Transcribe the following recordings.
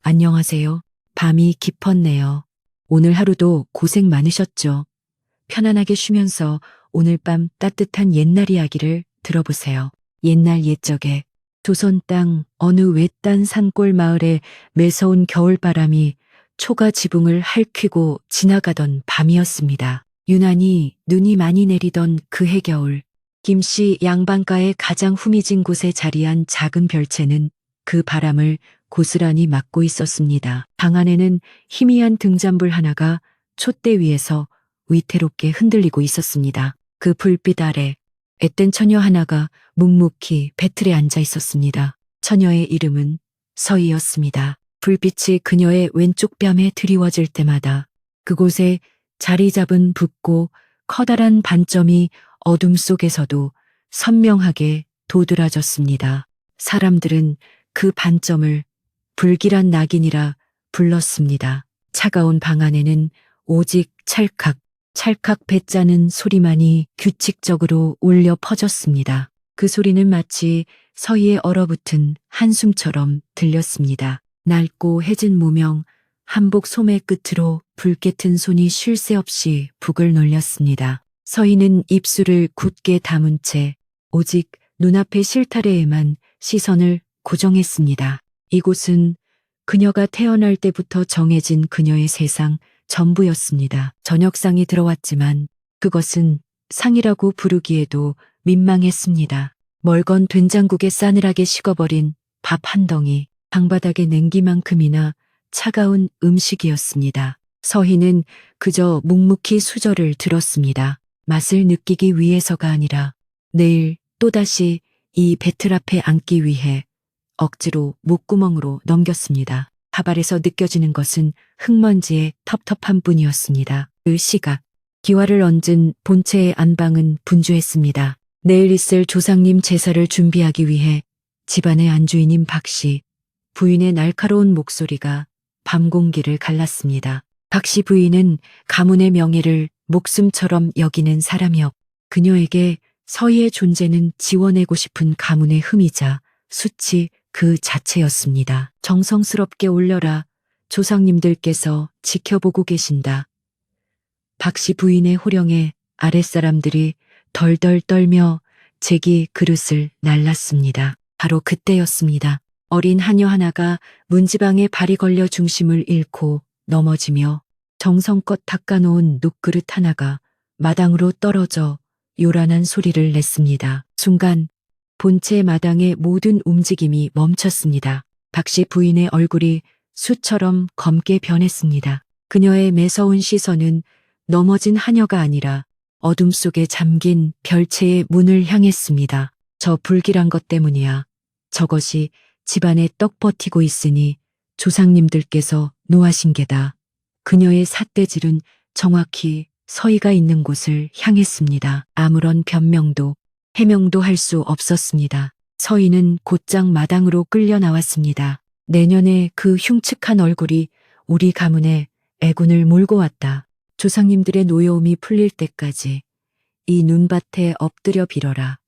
안녕하세요. 밤이 깊었네요. 오늘 하루도 고생 많으셨죠? 편안하게 쉬면서 오늘 밤 따뜻한 옛날 이야기를 들어보세요. 옛날 옛적에 조선 땅 어느 외딴 산골 마을에 매서운 겨울바람이 초가 지붕을 핥히고 지나가던 밤이었습니다. 유난히 눈이 많이 내리던 그해 겨울, 김씨 양반가의 가장 후미진 곳에 자리한 작은 별채는 그 바람을 고스란히 막고 있었습니다. 방 안에는 희미한 등잔불 하나가 촛대 위에서 위태롭게 흔들리고 있었습니다. 그 불빛 아래 앳된 처녀 하나가 묵묵히 배틀에 앉아 있었습니다. 처녀의 이름은 서희였습니다. 불빛이 그녀의 왼쪽 뺨에 드리워질 때마다 그곳에 자리 잡은 붓고 커다란 반점이 어둠 속에서도 선명하게 도드라졌습니다. 사람들은 그 반점을 불길한 낙인이라 불렀습니다. 차가운 방 안에는 오직 찰칵, 찰칵 배짜는 소리만이 규칙적으로 울려 퍼졌습니다. 그 소리는 마치 서희의 얼어붙은 한숨처럼 들렸습니다. 낡고 해진 무명, 한복 소매 끝으로 붉게 튼 손이 쉴 새 없이 북을 놀렸습니다. 서희는 입술을 굳게 다문 채 오직 눈앞의 실타래에만 시선을 고정했습니다. 이곳은 그녀가 태어날 때부터 정해진 그녀의 세상 전부였습니다. 저녁상이 들어왔지만 그것은 상이라고 부르기에도 민망했습니다. 멀건 된장국에 싸늘하게 식어버린 밥 한 덩이, 방바닥의 냉기만큼이나 차가운 음식이었습니다. 서희는 그저 묵묵히 수저를 들었습니다. 맛을 느끼기 위해서가 아니라 내일 또다시 이 배틀 앞에 앉기 위해 억지로 목구멍으로 넘겼습니다. 밥 아래서 느껴지는 것은 흙먼지의 텁텁한 뿐이었습니다. 그 시각, 기와를 얹은 본체의 안방은 분주했습니다. 내일 있을 조상님 제사를 준비하기 위해 집안의 안주인인 박씨, 부인의 날카로운 목소리가 밤 공기를 갈랐습니다. 박씨 부인은 가문의 명예를 목숨처럼 여기는 사람이었고 그녀에게 서희의 존재는 지워내고 싶은 가문의 흠이자 수치 그 자체였습니다. 정성스럽게 올려라. 조상님들께서 지켜보고 계신다. 박씨 부인의 호령에 아랫사람들이 덜덜 떨며 제기 그릇을 날랐습니다. 바로 그때였습니다. 어린 하녀 하나가 문지방에 발이 걸려 중심을 잃고 넘어지며 정성껏 닦아놓은 눕그릇 하나가 마당으로 떨어져 요란한 소리를 냈습니다. 순간 본체 마당의 모든 움직임이 멈췄습니다. 박씨 부인의 얼굴이 수처럼 검게 변했습니다. 그녀의 매서운 시선은 넘어진 하녀가 아니라 어둠 속에 잠긴 별채의 문을 향했습니다. 저 불길한 것 때문이야. 저것이 집안에 떡 버티고 있으니 조상님들께서 노하신 게다. 그녀의 삿대질은 정확히 서희가 있는 곳을 향했습니다. 아무런 변명도 해명도 할 수 없었습니다. 서희는 곧장 마당으로 끌려 나왔습니다. 내년에 그 흉측한 얼굴이 우리 가문에 애군을 몰고 왔다. 조상님들의 노여움이 풀릴 때까지 이 눈밭에 엎드려 빌어라.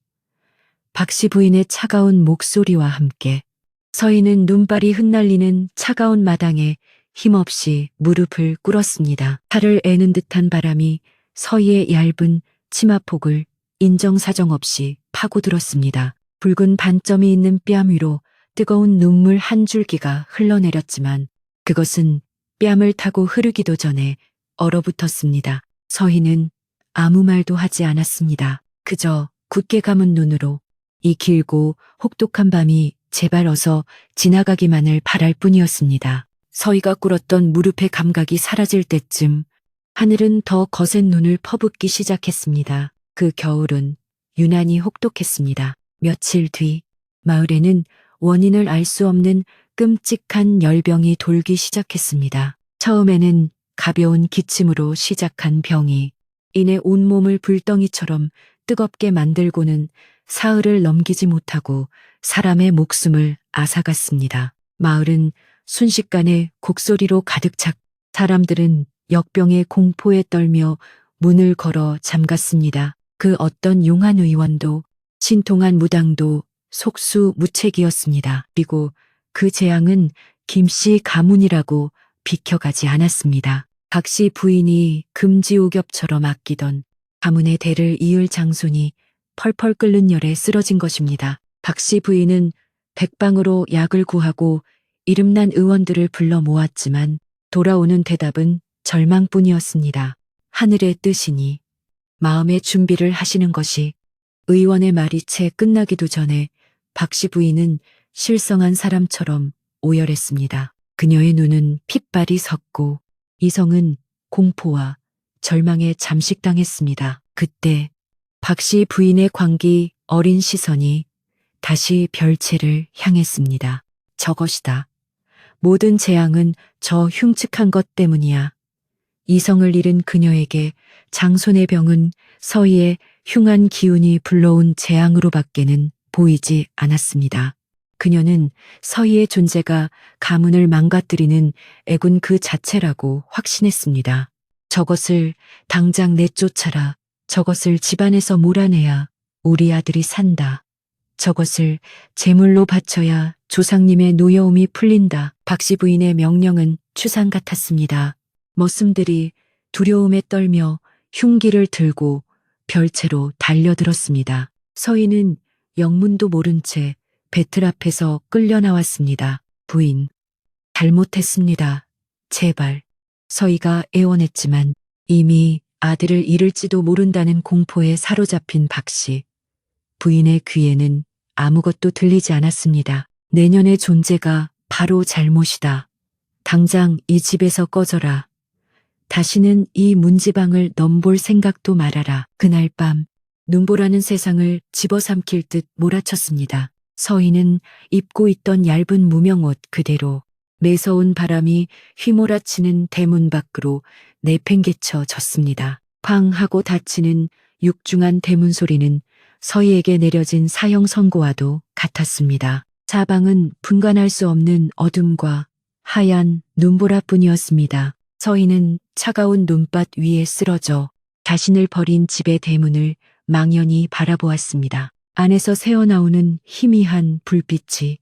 박씨 부인의 차가운 목소리와 함께 서희는 눈발이 흩날리는 차가운 마당에 힘없이 무릎을 꿇었습니다. 팔을 애는 듯한 바람이 서희의 얇은 치마폭을 인정사정 없이 파고들었습니다. 붉은 반점이 있는 뺨 위로 뜨거운 눈물 한 줄기가 흘러내렸지만 그것은 뺨을 타고 흐르기도 전에 얼어붙었습니다. 서희는 아무 말도 하지 않았습니다. 그저 굳게 감은 눈으로 이 길고 혹독한 밤이 제발 어서 지나가기만을 바랄 뿐이었습니다. 서희가 꿇었던 무릎의 감각이 사라질 때쯤 하늘은 더 거센 눈을 퍼붓기 시작했습니다. 그 겨울은 유난히 혹독했습니다. 며칠 뒤 마을에는 원인을 알 수 없는 끔찍한 열병이 돌기 시작했습니다. 처음에는 가벼운 기침으로 시작한 병이 이내 온몸을 불덩이처럼 뜨겁게 만들고는 사흘을 넘기지 못하고 사람의 목숨을 앗아갔습니다. 마을은 순식간에 곡소리로 가득 찼 사람들은 역병의 공포에 떨며 문을 걸어 잠갔습니다. 그 어떤 용한 의원도 신통한 무당도 속수무책이었습니다. 그리고 그 재앙은 김씨 가문이라고 비켜가지 않았습니다. 박씨 부인이 금지옥엽처럼 아끼던 가문의 대를 이을 장손이 펄펄 끓는 열에 쓰러진 것입니다. 박씨 부인은 백방으로 약을 구하고 이름난 의원들을 불러 모았지만 돌아오는 대답은 절망뿐이었습니다. 하늘의 뜻이니 마음의 준비를 하시는 것이. 의원의 말이 채 끝나기도 전에 박씨 부인은 실성한 사람처럼 오열했습니다. 그녀의 눈은 핏발이 섰고 이성은 공포와 절망에 잠식당했습니다. 그때 박씨 부인의 광기 어린 시선이 다시 별채를 향했습니다. 저것이다. 모든 재앙은 저 흉측한 것 때문이야. 이성을 잃은 그녀에게 장손의 병은 서희의 흉한 기운이 불러온 재앙으로밖에는 보이지 않았습니다. 그녀는 서희의 존재가 가문을 망가뜨리는 애군 그 자체라고 확신했습니다. 저것을 당장 내쫓아라. 저것을 집안에서 몰아내야 우리 아들이 산다. 저것을 제물로 바쳐야 조상님의 노여움이 풀린다. 박씨 부인의 명령은 추상 같았습니다. 머슴들이 두려움에 떨며 흉기를 들고 별채로 달려들었습니다. 서희는 영문도 모른 채 배틀 앞에서 끌려 나왔습니다. 부인, 잘못했습니다. 제발. 서희가 애원했지만 이미 아들을 잃을지도 모른다는 공포에 사로잡힌 박씨. 부인의 귀에는 아무것도 들리지 않았습니다. 내년의 존재가 바로 잘못이다. 당장 이 집에서 꺼져라. 다시는 이 문지방을 넘볼 생각도 말아라. 그날 밤 눈보라는 세상을 집어삼킬 듯 몰아쳤습니다. 서희는 입고 있던 얇은 무명옷 그대로 매서운 바람이 휘몰아치는 대문 밖으로 내팽개쳐 졌습니다. 쾅 하고 닫히는 육중한 대문 소리는 서희에게 내려진 사형 선고와도 같았습니다. 사방은 분간할 수 없는 어둠과 하얀 눈보라뿐이었습니다. 서희는 차가운 눈밭 위에 쓰러져 자신을 버린 집의 대문을 망연히 바라보았습니다. 안에서 새어나오는 희미한 불빛이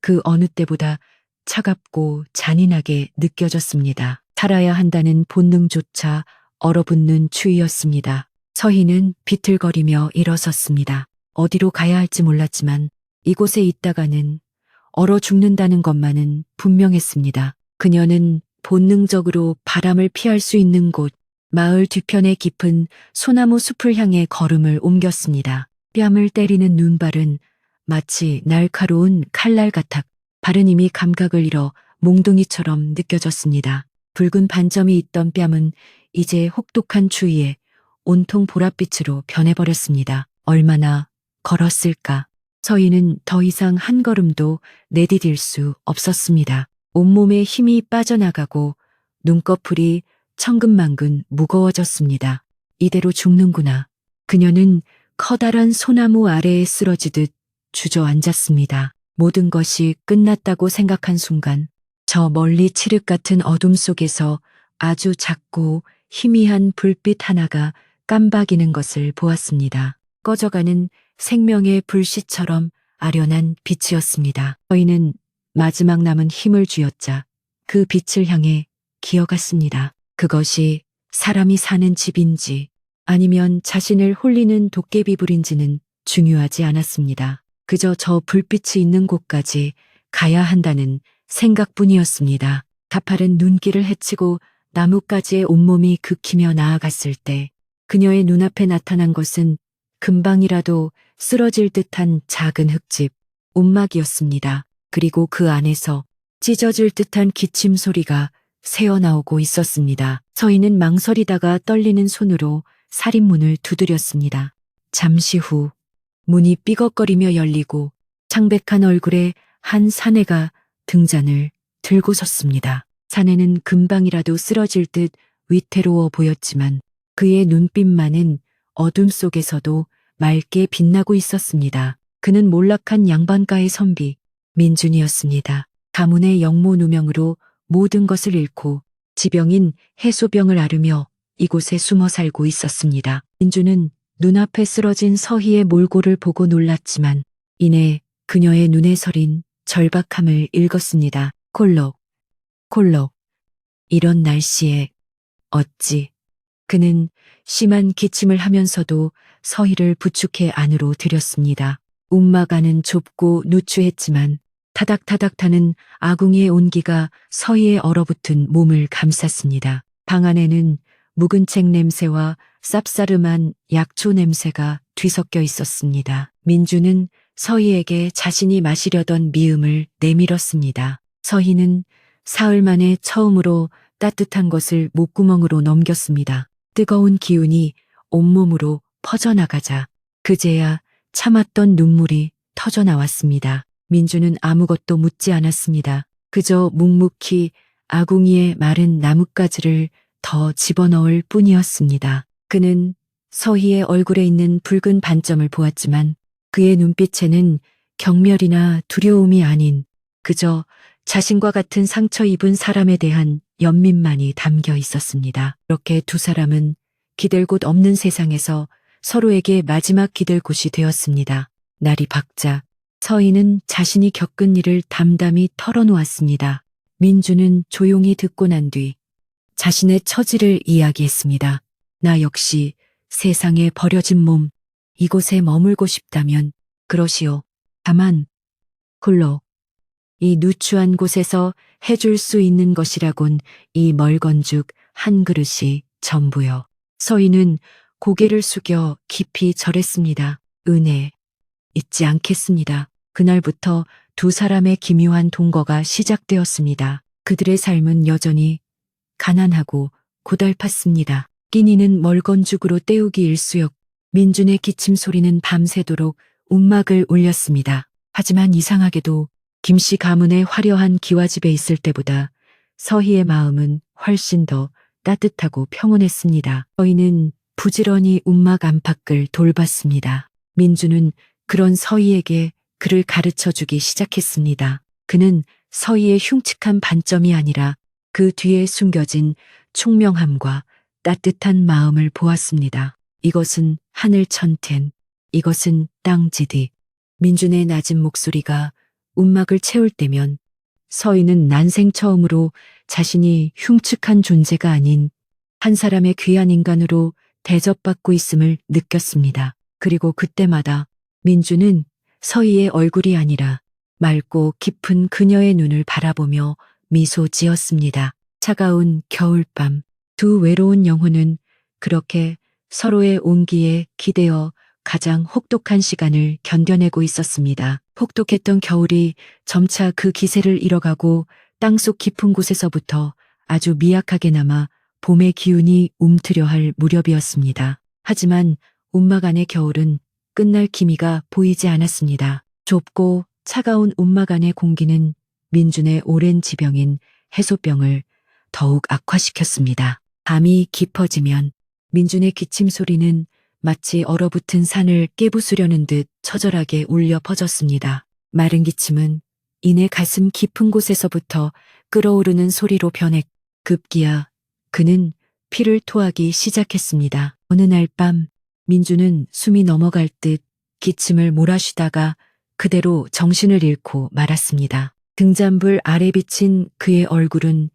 그 어느 때보다 차갑고 잔인하게 느껴졌습니다. 살아야 한다는 본능조차 얼어붙는 추위였습니다. 서희는 비틀거리며 일어섰습니다. 어디로 가야 할지 몰랐지만 이곳에 있다가는 얼어 죽는다는 것만은 분명했습니다. 그녀는 본능적으로 바람을 피할 수 있는 곳, 마을 뒤편의 깊은 소나무 숲을 향해 걸음을 옮겼습니다. 뺨을 때리는 눈발은 마치 날카로운 칼날 같아 발은 이미 감각을 잃어 몽둥이처럼 느껴졌습니다. 붉은 반점이 있던 뺨은 이제 혹독한 추위에 온통 보랏빛으로 변해버렸습니다. 얼마나 걸었을까. 서희는 더 이상 한 걸음도 내디딜 수 없었습니다. 온몸에 힘이 빠져나가고 눈꺼풀이 천근만근 무거워졌습니다. 이대로 죽는구나. 그녀는 커다란 소나무 아래에 쓰러지듯 주저앉았습니다. 모든 것이 끝났다고 생각한 순간 저 멀리 칠흑 같은 어둠 속에서 아주 작고 희미한 불빛 하나가 깜박이는 것을 보았습니다. 꺼져가는 생명의 불씨처럼 아련한 빛이었습니다. 저희는 마지막 남은 힘을 쥐어짜 그 빛을 향해 기어갔습니다. 그것이 사람이 사는 집인지 아니면 자신을 홀리는 도깨비불인지는 중요하지 않았습니다. 그저 저 불빛이 있는 곳까지 가야 한다는 생각뿐이었습니다. 가파른 눈길을 헤치고 나뭇가지에 온몸이 긁히며 나아갔을 때 그녀의 눈앞에 나타난 것은 금방이라도 쓰러질 듯한 작은 흙집, 움막이었습니다. 그리고 그 안에서 찢어질 듯한 기침 소리가 새어나오고 있었습니다. 서희는 망설이다가 떨리는 손으로 살인문을 두드렸습니다. 잠시 후 문이 삐걱거리며 열리고 창백한 얼굴에 한 사내가 등잔을 들고 섰습니다. 사내는 금방이라도 쓰러질 듯 위태로워 보였지만 그의 눈빛만은 어둠 속에서도 맑게 빛나고 있었습니다. 그는 몰락한 양반가의 선비 민준이었습니다. 가문의 영모 누명으로 모든 것을 잃고 지병인 해소병을 앓으며 이곳에 숨어 살고 있었습니다. 민준은 눈앞에 쓰러진 서희의 몰골을 보고 놀랐지만 이내 그녀의 눈에 서린 절박함을 읽었습니다. 콜록, 콜록. 이런 날씨에 어찌. 그는 심한 기침을 하면서도 서희를 부축해 안으로 들였습니다. 움막 안은 좁고 누추했지만 타닥타닥 타는 아궁이의 온기가 서희의 얼어붙은 몸을 감쌌습니다. 방 안에는 묵은 책 냄새와 쌉싸름한 약초 냄새가 뒤섞여 있었습니다. 민주는 서희에게 자신이 마시려던 미음을 내밀었습니다. 서희는 사흘 만에 처음으로 따뜻한 것을 목구멍으로 넘겼습니다. 뜨거운 기운이 온몸으로 퍼져나가자 그제야 참았던 눈물이 터져나왔습니다. 민주는 아무것도 묻지 않았습니다. 그저 묵묵히 아궁이의 마른 나뭇가지를 더 집어넣을 뿐이었습니다. 그는 서희의 얼굴에 있는 붉은 반점을 보았지만 그의 눈빛에는 경멸이나 두려움이 아닌 그저 자신과 같은 상처 입은 사람에 대한 연민만이 담겨 있었습니다. 그렇게 두 사람은 기댈 곳 없는 세상에서 서로에게 마지막 기댈 곳이 되었습니다. 날이 밝자 서희는 자신이 겪은 일을 담담히 털어놓았습니다. 민주는 조용히 듣고 난 뒤 자신의 처지를 이야기했습니다. 나 역시 세상에 버려진 몸, 이곳에 머물고 싶다면 그러시오. 다만 홀로 이 누추한 곳에서 해줄 수 있는 것이라곤 이 멀건죽 한 그릇이 전부요. 서희는 고개를 숙여 깊이 절했습니다. 은혜, 잊지 않겠습니다. 그날부터 두 사람의 기묘한 동거가 시작되었습니다. 그들의 삶은 여전히 가난하고 고달팠습니다. 끼니는 멀건죽으로 때우기 일쑤였고 민준의 기침 소리는 밤새도록 움막을 울렸습니다. 하지만 이상하게도 김씨 가문의 화려한 기와집에 있을 때보다 서희의 마음은 훨씬 더 따뜻하고 평온했습니다. 서희는 부지런히 움막 안팎을 돌봤습니다. 민주는 그런 서희에게 그를 가르쳐주기 시작했습니다. 그는 서희의 흉측한 반점이 아니라 그 뒤에 숨겨진 총명함과 따뜻한 마음을 보았습니다. 이것은 하늘 천텐, 이것은 땅 지디. 민준의 낮은 목소리가 움막을 채울 때면 서희는 난생 처음으로 자신이 흉측한 존재가 아닌 한 사람의 귀한 인간으로 대접받고 있음을 느꼈습니다. 그리고 그때마다 민주는 서희의 얼굴이 아니라 맑고 깊은 그녀의 눈을 바라보며 미소 지었습니다. 차가운 겨울밤, 두 외로운 영혼은 그렇게 서로의 온기에 기대어 가장 혹독한 시간을 견뎌내고 있었습니다. 혹독했던 겨울이 점차 그 기세를 잃어가고 땅속 깊은 곳에서부터 아주 미약하게 남아 봄의 기운이 움트려 할 무렵이었습니다. 하지만 움막 안의 겨울은 끝날 기미가 보이지 않았습니다. 좁고 차가운 움막 안의 공기는 민준의 오랜 지병인 해소병을 더욱 악화시켰습니다. 밤이 깊어지면 민준의 기침 소리는 마치 얼어붙은 산을 깨부수려는 듯 처절하게 울려 퍼졌습니다. 마른 기침은 이내 가슴 깊은 곳에서부터 끓어오르는 소리로 변해 급기야 그는 피를 토하기 시작했습니다. 어느 날 밤 민주는 숨이 넘어갈 듯 기침을 몰아쉬다가 그대로 정신을 잃고 말았습니다. 등잔불 아래 비친 그의 얼굴은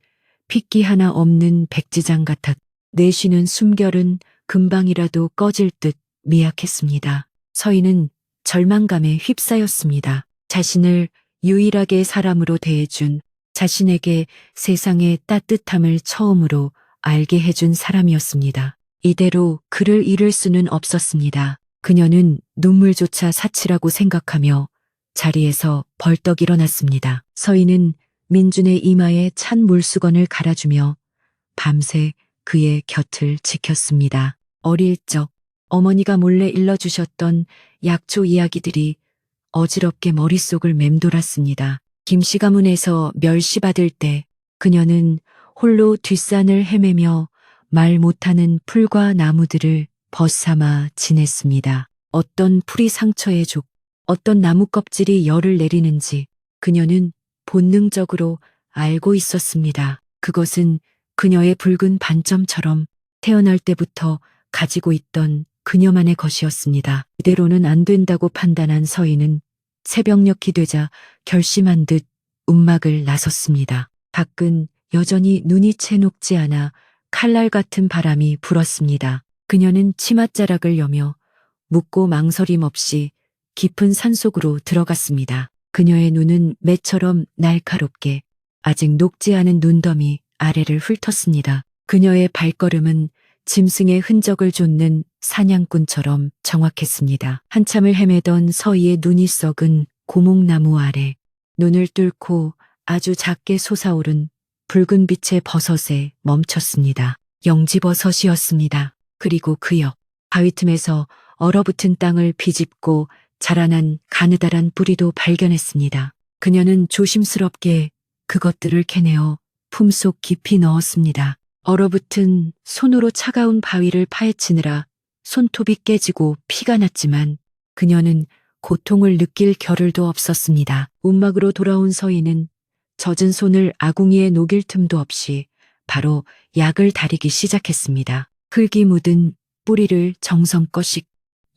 핏기 하나 없는 백지장 같았. 내쉬는 숨결은 금방이라도 꺼질 듯 미약했습니다. 서희는 절망감에 휩싸였습니다. 자신을 유일하게 사람으로 대해준, 자신에게 세상의 따뜻함을 처음으로 알게 해준 사람이었습니다. 이대로 그를 잃을 수는 없었습니다. 그녀는 눈물조차 사치라고 생각하며 자리에서 벌떡 일어났습니다. 서희는 민준의 이마에 찬 물수건을 갈아주며 밤새 그의 곁을 지켰습니다. 어릴 적 어머니가 몰래 일러주셨던 약초 이야기들이 어지럽게 머릿속을 맴돌았습니다. 김씨 가문에서 멸시받을 때 그녀는 홀로 뒷산을 헤매며 말 못하는 풀과 나무들을 벗삼아 지냈습니다. 어떤 풀이 상처에 족, 어떤 나무 껍질이 열을 내리는지 그녀는 본능적으로 알고 있었습니다. 그것은 그녀의 붉은 반점처럼 태어날 때부터 가지고 있던 그녀만의 것이었습니다. 이대로는 안 된다고 판단한 서희는 새벽녘이 되자 결심한 듯 움막을 나섰습니다. 밖은 여전히 눈이 채 녹지 않아 칼날 같은 바람이 불었습니다. 그녀는 치맛자락을 여며 묻고 망설임 없이 깊은 산속으로 들어갔습니다. 그녀의 눈은 매처럼 날카롭게 아직 녹지 않은 눈더미 아래를 훑었습니다. 그녀의 발걸음은 짐승의 흔적을 좇는 사냥꾼처럼 정확했습니다. 한참을 헤매던 서희의 눈이 썩은 고목나무 아래 눈을 뚫고 아주 작게 솟아오른 붉은 빛의 버섯에 멈췄습니다. 영지버섯이었습니다. 그리고 그 옆 바위 틈에서 얼어붙은 땅을 비집고 자라난 가느다란 뿌리도 발견했습니다. 그녀는 조심스럽게 그것들을 캐내어 품속 깊이 넣었습니다. 얼어붙은 손으로 차가운 바위를 파헤치느라 손톱이 깨지고 피가 났지만 그녀는 고통을 느낄 겨를도 없었습니다. 움막으로 돌아온 서희는 젖은 손을 아궁이에 녹일 틈도 없이 바로 약을 다리기 시작했습니다. 흙이 묻은 뿌리를 정성껏 씻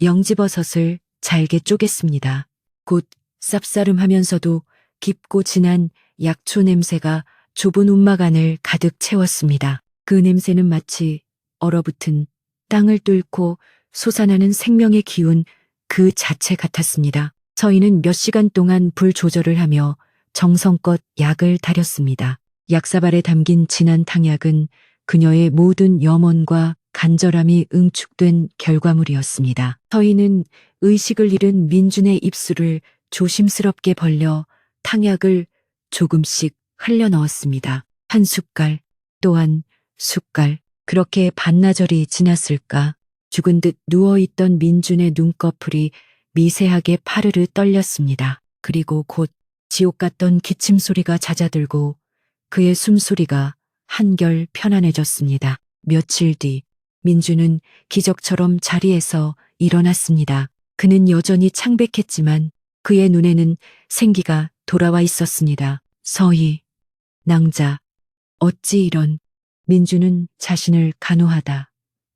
영지버섯을 잘게 쪼갰습니다. 곧 쌉싸름하면서도 깊고 진한 약초 냄새가 좁은 움막 안을 가득 채웠습니다. 그 냄새는 마치 얼어붙은 땅을 뚫고 솟아나는 생명의 기운 그 자체 같았습니다. 서희는 몇 시간 동안 불 조절을 하며 정성껏 약을 다렸습니다. 약사발에 담긴 진한 탕약은 그녀의 모든 염원과 간절함이 응축된 결과물이었습니다. 서희는 의식을 잃은 민준의 입술을 조심스럽게 벌려 탕약을 조금씩 흘려 넣었습니다. 한 숟갈, 또한 숟갈, 그렇게 반나절이 지났을까. 죽은 듯 누워있던 민준의 눈꺼풀이 미세하게 파르르 떨렸습니다. 그리고 곧 지옥 같던 기침 소리가 잦아들고 그의 숨소리가 한결 편안해졌습니다. 며칠 뒤 민준은 기적처럼 자리에서 일어났습니다. 그는 여전히 창백했지만 그의 눈에는 생기가 돌아와 있었습니다. 서희, 낭자, 어찌 이런. 민준은 자신을 간호하다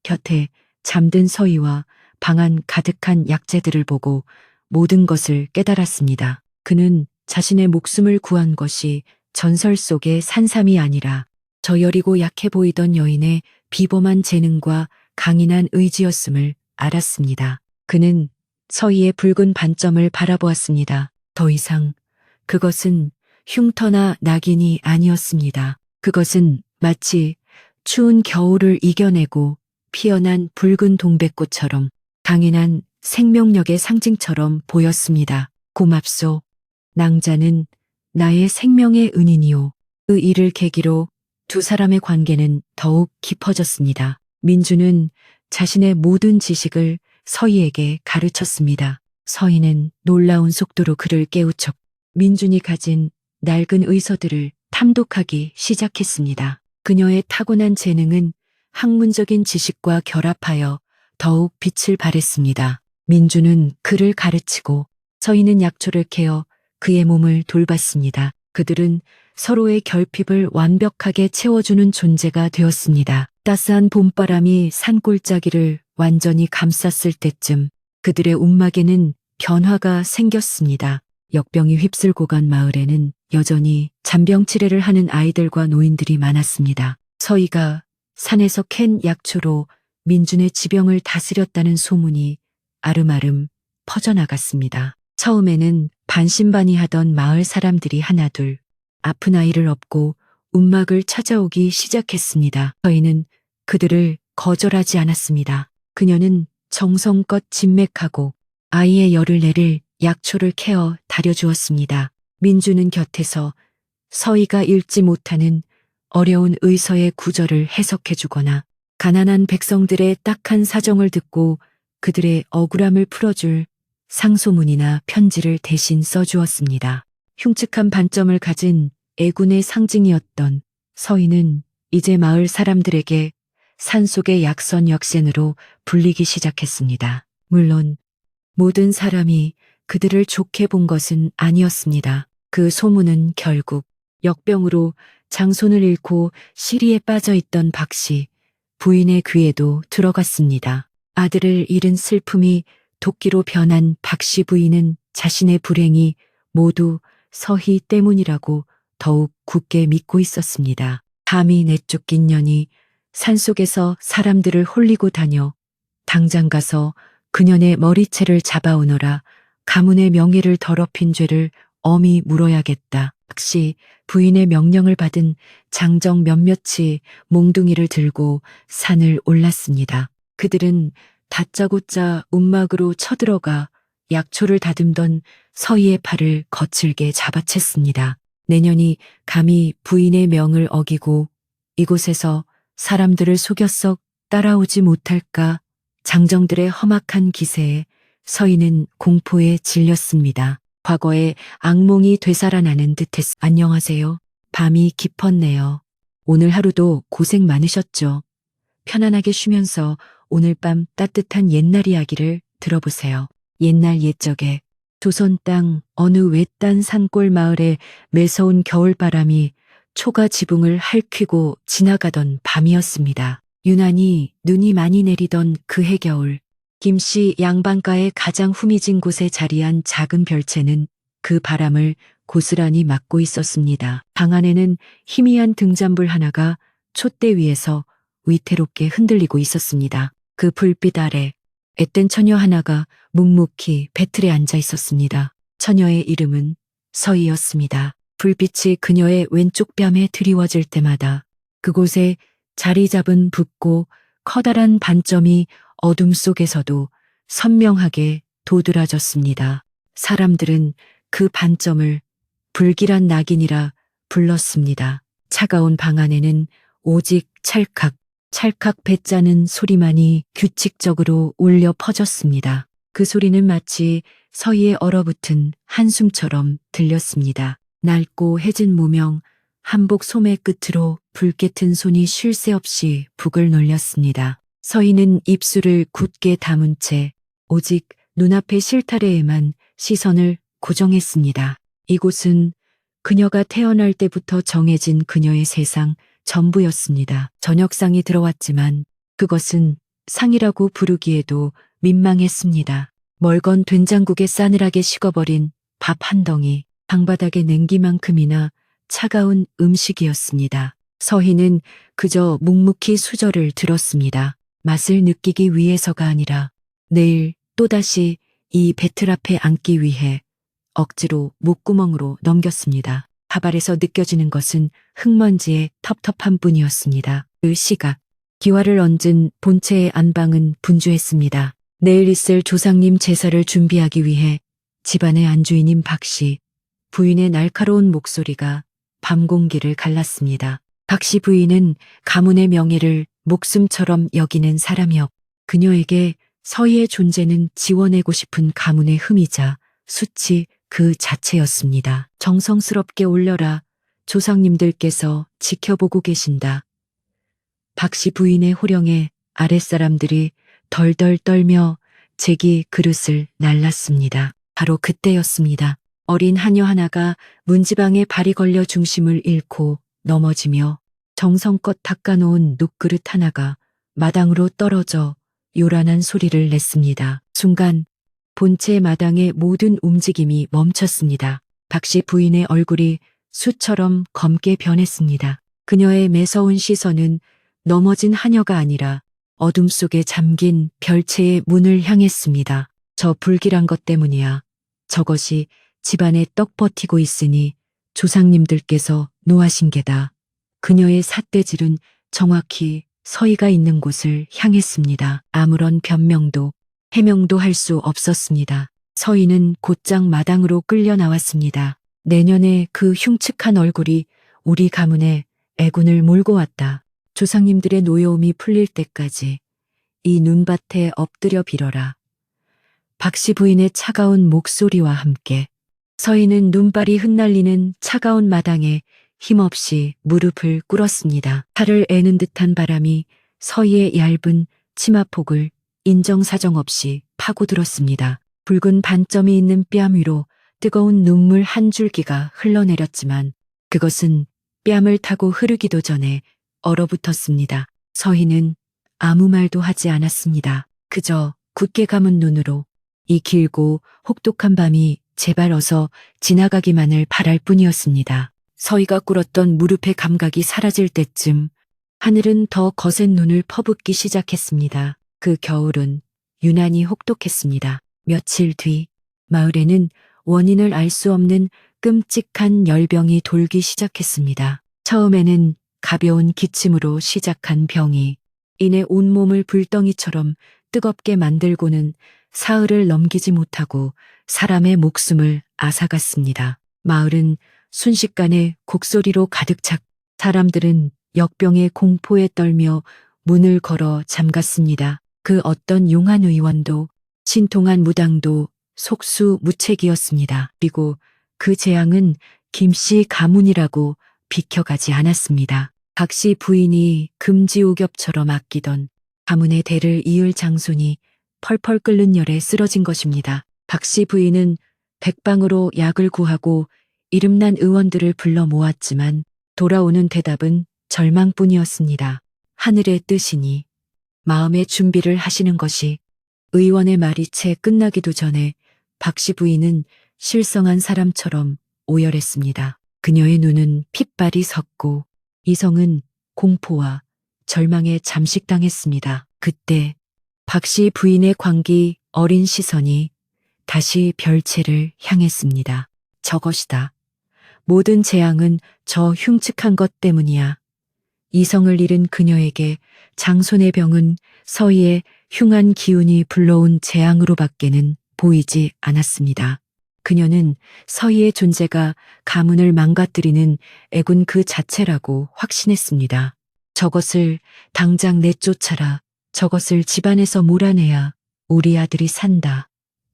곁에 잠든 서희와 방안 가득한 약재들을 보고 모든 것을 깨달았습니다. 그는 자신의 목숨을 구한 것이 전설 속의 산삼이 아니라 저여리고 약해 보이던 여인의 비범한 재능과 강인한 의지였음을 알았습니다. 그는 서희의 붉은 반점을 바라보았습니다. 더 이상 그것은 흉터나 낙인이 아니었습니다. 그것은 마치 추운 겨울을 이겨내고 피어난 붉은 동백꽃처럼 강인한 생명력의 상징처럼 보였습니다. 고맙소. 낭자는 나의 생명의 은인이오. 그 일을 계기로 두 사람의 관계는 더욱 깊어졌습니다. 민주는 자신의 모든 지식을 서희에게 가르쳤습니다. 서희는 놀라운 속도로 그를 깨우쳤고 민준이 가진 낡은 의서들을 탐독하기 시작했습니다. 그녀의 타고난 재능은 학문적인 지식과 결합하여 더욱 빛을 발했습니다. 민주는 그를 가르치고 서희는 약초를 캐어 그의 몸을 돌봤습니다. 그들은 서로의 결핍을 완벽하게 채워주는 존재가 되었습니다. 따스한 봄바람이 산골짜기를 완전히 감쌌을 때쯤 그들의 움막에는 변화가 생겼습니다. 역병이 휩쓸고 간 마을에는 여전히 잔병치레를 하는 아이들과 노인들이 많았습니다. 서희가 산에서 캔 약초로 민준의 지병을 다스렸다는 소문이 아름아름 퍼져나갔습니다. 처음에는 반신반의하던 마을 사람들이 하나둘 아픈 아이를 업고 움막을 찾아오기 시작했습니다. 저희는 그들을 거절하지 않았습니다. 그녀는 정성껏 진맥하고 아이의 열을 내릴 약초를 캐어 다려주었습니다. 민주는 곁에서 서희가 읽지 못하는 어려운 의서의 구절을 해석해주거나 가난한 백성들의 딱한 사정을 듣고 그들의 억울함을 풀어줄 상소문이나 편지를 대신 써주었습니다. 흉측한 반점을 가진 애군의 상징이었던 서희는 이제 마을 사람들에게 산속의 약선역센으로 불리기 시작했습니다. 물론 모든 사람이 그들을 좋게 본 것은 아니었습니다. 그 소문은 결국 역병으로 장손을 잃고 시리에 빠져 있던 박씨, 부인의 귀에도 들어갔습니다. 아들을 잃은 슬픔이 도끼로 변한 박씨 부인은 자신의 불행이 모두 서희 때문이라고 더욱 굳게 믿고 있었습니다. 감히 내쫓긴 년이 산속에서 사람들을 홀리고 다녀 당장 가서 그년의 머리채를 잡아오너라 가문의 명예를 더럽힌 죄를 엄히 물어야겠다. 혹시 부인의 명령을 받은 장정 몇몇이 몽둥이를 들고 산을 올랐습니다. 그들은 다짜고짜 움막으로 쳐들어가 약초를 다듬던 서희의 팔을 거칠게 잡아챘습니다. 내년이 감히 부인의 명을 어기고 이곳에서 사람들을 속여 썩 따라오지 못할까 장정들의 험악한 기세에 서희는 공포에 질렸습니다. 과거의 악몽이 되살아나는 듯했. 안녕하세요. 밤이 깊었네요. 오늘 하루도 고생 많으셨죠? 편안하게 쉬면서 오늘 밤 따뜻한 옛날 이야기를 들어보세요. 옛날 옛적에 조선 땅 어느 외딴 산골 마을에 매서운 겨울바람이 초가 지붕을 핥히고 지나가던 밤이었습니다. 유난히 눈이 많이 내리던 그해 겨울, 김씨 양반가의 가장 후미진 곳에 자리한 작은 별채는 그 바람을 고스란히 막고 있었습니다. 방 안에는 희미한 등잔불 하나가 촛대 위에서 위태롭게 흔들리고 있었습니다. 그 불빛 아래 앳된 처녀 하나가 묵묵히 배틀에 앉아 있었습니다. 처녀의 이름은 서희였습니다. 불빛이 그녀의 왼쪽 뺨에 드리워질 때마다 그곳에 자리 잡은 붓고 커다란 반점이 어둠 속에서도 선명하게 도드라졌습니다. 사람들은 그 반점을 불길한 낙인이라 불렀습니다. 차가운 방 안에는 오직 찰칵, 찰칵 배짜는 소리만이 규칙적으로 울려 퍼졌습니다. 그 소리는 마치 서희의 얼어붙은 한숨처럼 들렸습니다. 낡고 해진 무명, 한복 소매 끝으로 붉게 손이 쉴 새 없이 북을 놀렸습니다. 서희는 입술을 굳게 다문 채 오직 눈앞의 실타래에만 시선을 고정했습니다. 이곳은 그녀가 태어날 때부터 정해진 그녀의 세상 전부였습니다. 저녁상이 들어왔지만 그것은 상이라고 부르기에도 민망했습니다. 멀건 된장국에 싸늘하게 식어버린 밥 한 덩이, 방바닥의 냉기만큼이나 차가운 음식이었습니다. 서희는 그저 묵묵히 수저를 들었습니다. 맛을 느끼기 위해서가 아니라 내일 또다시 이 배틀 앞에 앉기 위해 억지로 목구멍으로 넘겼습니다. 밥 아래서 느껴지는 것은 흙먼지의 텁텁함 뿐이었습니다. 그 시각, 기와를 얹은 본체의 안방은 분주했습니다. 내일 있을 조상님 제사를 준비하기 위해 집안의 안주인인 박씨, 부인의 날카로운 목소리가 밤 공기를 갈랐습니다. 박씨 부인은 가문의 명예를 목숨처럼 여기는 사람이었고 그녀에게 서희의 존재는 지워내고 싶은 가문의 흠이자 수치 그 자체였습니다. 정성스럽게 올려라. 조상님들께서 지켜보고 계신다. 박씨 부인의 호령에 아랫사람들이 덜덜 떨며 제기 그릇을 날랐습니다. 바로 그때였습니다. 어린 하녀 하나가 문지방에 발이 걸려 중심을 잃고 넘어지며 정성껏 닦아놓은 눕그릇 하나가 마당으로 떨어져 요란한 소리를 냈습니다. 순간 본체 마당의 모든 움직임이 멈췄습니다. 박씨 부인의 얼굴이 수처럼 검게 변했습니다. 그녀의 매서운 시선은 넘어진 하녀가 아니라 어둠 속에 잠긴 별채의 문을 향했습니다. 저 불길한 것 때문이야. 저것이 집안에 떡 버티고 있으니 조상님들께서 노하신 게다. 그녀의 삿대질은 정확히 서희가 있는 곳을 향했습니다. 아무런 변명도 해명도 할 수 없었습니다. 서희는 곧장 마당으로 끌려 나왔습니다. 내년에 그 흉측한 얼굴이 우리 가문에 애군을 몰고 왔다. 조상님들의 노여움이 풀릴 때까지 이 눈밭에 엎드려 빌어라. 박씨 부인의 차가운 목소리와 함께 서희는 눈발이 흩날리는 차가운 마당에 힘없이 무릎을 꿇었습니다. 팔을 애는 듯한 바람이 서희의 얇은 치마폭을 인정사정 없이 파고들었습니다. 붉은 반점이 있는 뺨 위로 뜨거운 눈물 한 줄기가 흘러내렸지만 그것은 뺨을 타고 흐르기도 전에 얼어붙었습니다. 서희는 아무 말도 하지 않았습니다. 그저 굳게 감은 눈으로 이 길고 혹독한 밤이 제발 어서 지나가기만을 바랄 뿐이었습니다. 서희가 꿇었던 무릎의 감각이 사라질 때쯤 하늘은 더 거센 눈을 퍼붓기 시작했습니다. 그 겨울은 유난히 혹독했습니다. 며칠 뒤 마을에는 원인을 알 수 없는 끔찍한 열병이 돌기 시작했습니다. 처음에는 가벼운 기침으로 시작한 병이 이내 온몸을 불덩이처럼 뜨겁게 만들고는 사흘을 넘기지 못하고 사람의 목숨을 앗아갔습니다. 마을은 순식간에 곡소리로 가득 찼 사람들은 역병의 공포에 떨며 문을 걸어 잠갔습니다. 그 어떤 용한 의원도 신통한 무당도 속수무책이었습니다. 그리고 그 재앙은 김씨 가문이라고 비켜가지 않았습니다. 박씨 부인이 금지옥엽처럼 아끼던 가문의 대를 이을 장손이 펄펄 끓는 열에 쓰러진 것입니다. 박씨 부인은 백방으로 약을 구하고 이름난 의원들을 불러 모았지만 돌아오는 대답은 절망뿐이었습니다. 하늘의 뜻이니 마음의 준비를 하시는 것이 의원의 말이 채 끝나기도 전에 박씨 부인은 실성한 사람처럼 오열했습니다. 그녀의 눈은 핏발이 섰고 이성은 공포와 절망에 잠식당했습니다. 그때 박씨 부인의 광기 어린 시선이 다시 별채를 향했습니다. 저것이다. 모든 재앙은 저 흉측한 것 때문이야. 이성을 잃은 그녀에게 장손의 병은 서희의 흉한 기운이 불러온 재앙으로밖에는 보이지 않았습니다. 그녀는 서희의 존재가 가문을 망가뜨리는 애군 그 자체라고 확신했습니다. 저것을 당장 내쫓아라. 저것을 집안에서 몰아내야 우리 아들이 산다.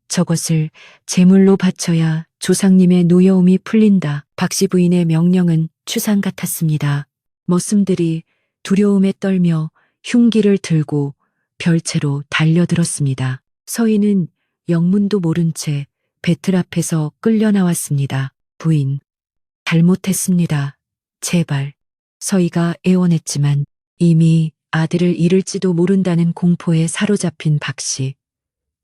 저것을 제물로 바쳐야 조상님의 노여움이 풀린다. 박씨 부인의 명령은 추상 같았습니다. 머슴들이 두려움에 떨며 흉기를 들고 별채로 달려들었습니다. 서희는 영문도 모른 채 배틀 앞에서 끌려 나왔습니다. 부인, 잘못했습니다. 제발. 서희가 애원했지만 이미 아들을 잃을지도 모른다는 공포에 사로잡힌 박씨.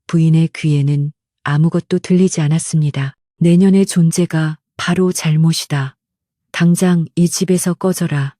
부인의 귀에는 아무것도 들리지 않았습니다. 내년의 존재가 바로 잘못이다. 당장 이 집에서 꺼져라.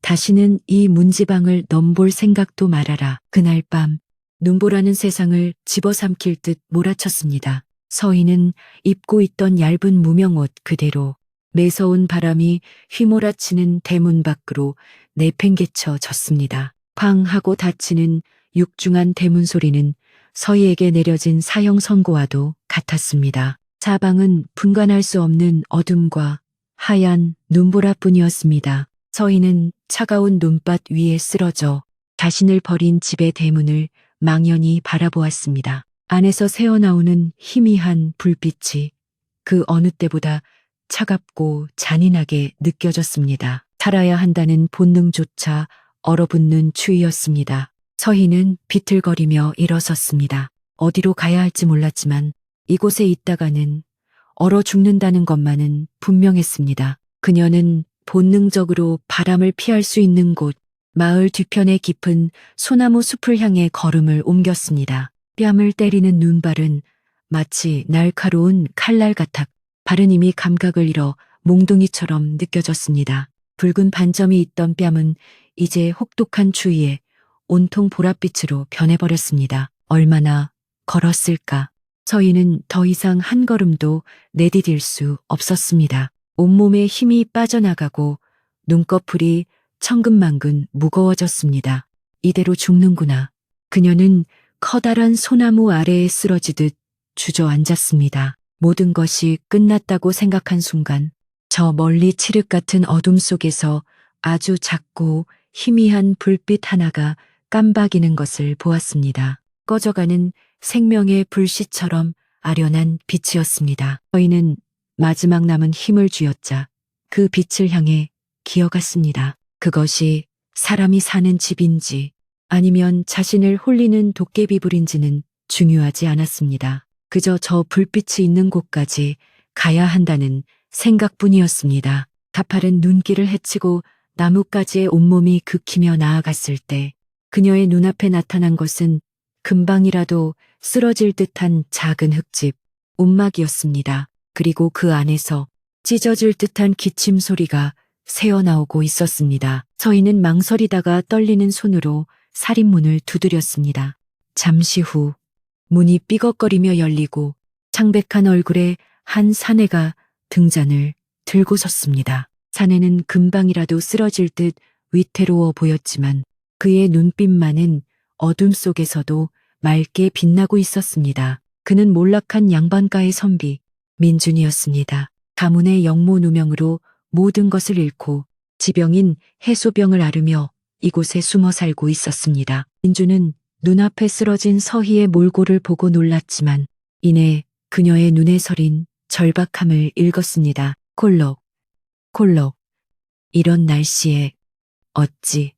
다시는 이 문지방을 넘볼 생각도 말아라. 그날 밤 눈보라는 세상을 집어삼킬 듯 몰아쳤습니다. 서희는 입고 있던 얇은 무명옷 그대로 매서운 바람이 휘몰아치는 대문 밖으로 내팽개쳐 졌습니다. 쾅 하고 닫히는 육중한 대문 소리는 서희에게 내려진 사형 선고와도 같았습니다. 사방은 분간할 수 없는 어둠과 하얀 눈보라뿐이었습니다. 서희는 차가운 눈밭 위에 쓰러져 자신을 버린 집의 대문을 망연히 바라보았습니다. 안에서 새어나오는 희미한 불빛이 그 어느 때보다 차갑고 잔인하게 느껴졌습니다. 살아야 한다는 본능조차 얼어붙는 추위였습니다. 서희는 비틀거리며 일어섰습니다. 어디로 가야 할지 몰랐지만 이곳에 있다가는 얼어 죽는다는 것만은 분명했습니다. 그녀는 본능적으로 바람을 피할 수 있는 곳, 마을 뒤편의 깊은 소나무 숲을 향해 걸음을 옮겼습니다. 뺨을 때리는 눈발은 마치 날카로운 칼날 같아 발은 이미 감각을 잃어 몽둥이처럼 느껴졌습니다. 붉은 반점이 있던 뺨은 이제 혹독한 추위에 온통 보랏빛으로 변해버렸습니다. 얼마나 걸었을까. 서희는 더 이상 한 걸음도 내디딜 수 없었습니다. 온몸에 힘이 빠져나가고 눈꺼풀이 천근만근 무거워졌습니다. 이대로 죽는구나. 그녀는 커다란 소나무 아래에 쓰러지듯 주저앉았습니다. 모든 것이 끝났다고 생각한 순간 저 멀리 칠흑 같은 어둠 속에서 아주 작고 희미한 불빛 하나가 깜박이는 것을 보았습니다. 꺼져가는 생명의 불씨처럼 아련한 빛이었습니다. 저희는 마지막 남은 힘을 쥐어짜 그 빛을 향해 기어갔습니다. 그것이 사람이 사는 집인지 아니면 자신을 홀리는 도깨비불인지는 중요하지 않았습니다. 그저 저 불빛이 있는 곳까지 가야 한다는 생각뿐이었습니다. 가파른 눈길을 헤치고 나뭇가지에 온몸이 긁히며 나아갔을 때 그녀의 눈앞에 나타난 것은 금방이라도 쓰러질 듯한 작은 흙집. 움막이었습니다. 그리고 그 안에서 찢어질 듯한 기침 소리가 새어나오고 있었습니다. 서희는 망설이다가 떨리는 손으로 살인문을 두드렸습니다. 잠시 후 문이 삐걱거리며 열리고 창백한 얼굴에 한 사내가 등잔을 들고 섰습니다. 사내는 금방이라도 쓰러질 듯 위태로워 보였지만 그의 눈빛만은 어둠 속에서도 맑게 빛나고 있었습니다. 그는 몰락한 양반가의 선비 민준이었습니다. 가문의 영모 누명으로 모든 것을 잃고 지병인 해소병을 앓으며 이곳에 숨어 살고 있었습니다. 민준은 눈앞에 쓰러진 서희의 몰골을 보고 놀랐지만 이내 그녀의 눈에 서린 절박함을 읽었습니다. 콜록, 콜록. 이런 날씨에 어찌.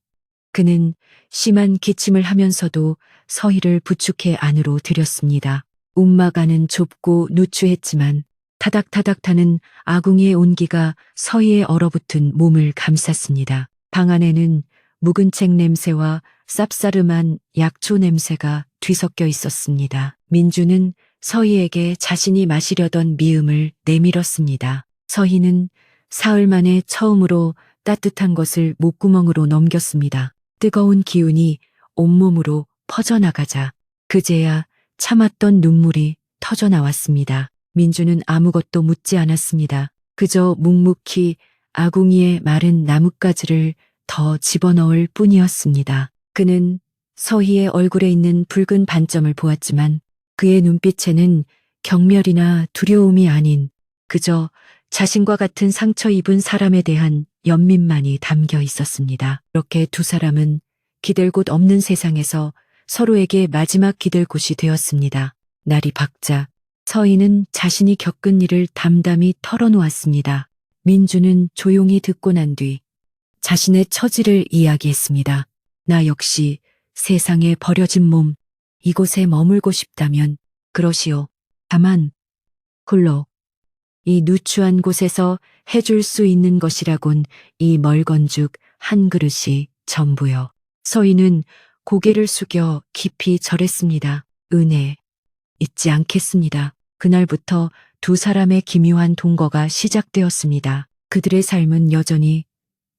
그는 심한 기침을 하면서도 서희를 부축해 안으로 들였습니다. 움막 안은 좁고 누추했지만 타닥타닥 타는 아궁이의 온기가 서희의 얼어붙은 몸을 감쌌습니다. 방 안에는 묵은 책 냄새와 쌉싸름한 약초 냄새가 뒤섞여 있었습니다. 민주는 서희에게 자신이 마시려던 미음을 내밀었습니다. 서희는 사흘 만에 처음으로 따뜻한 것을 목구멍으로 넘겼습니다. 뜨거운 기운이 온몸으로 퍼져나가자 그제야 참았던 눈물이 터져나왔습니다. 민주는 아무것도 묻지 않았습니다. 그저 묵묵히 아궁이의 마른 나뭇가지를 더 집어넣을 뿐이었습니다. 그는 서희의 얼굴에 있는 붉은 반점을 보았지만 그의 눈빛에는 경멸이나 두려움이 아닌 그저 자신과 같은 상처 입은 사람에 대한 연민만이 담겨 있었습니다. 그렇게 두 사람은 기댈 곳 없는 세상에서 서로에게 마지막 기댈 곳이 되었습니다. 날이 밝자 서희는 자신이 겪은 일을 담담히 털어놓았습니다. 민주는 조용히 듣고 난 뒤 자신의 처지를 이야기했습니다. 나 역시 세상에 버려진 몸, 이곳에 머물고 싶다면 그러시오. 다만 홀로 이 누추한 곳에서 해줄 수 있는 것이라곤 이 멀건죽 한 그릇이 전부요. 서희는 고개를 숙여 깊이 절했습니다. 은혜, 잊지 않겠습니다. 그날부터 두 사람의 기묘한 동거가 시작되었습니다. 그들의 삶은 여전히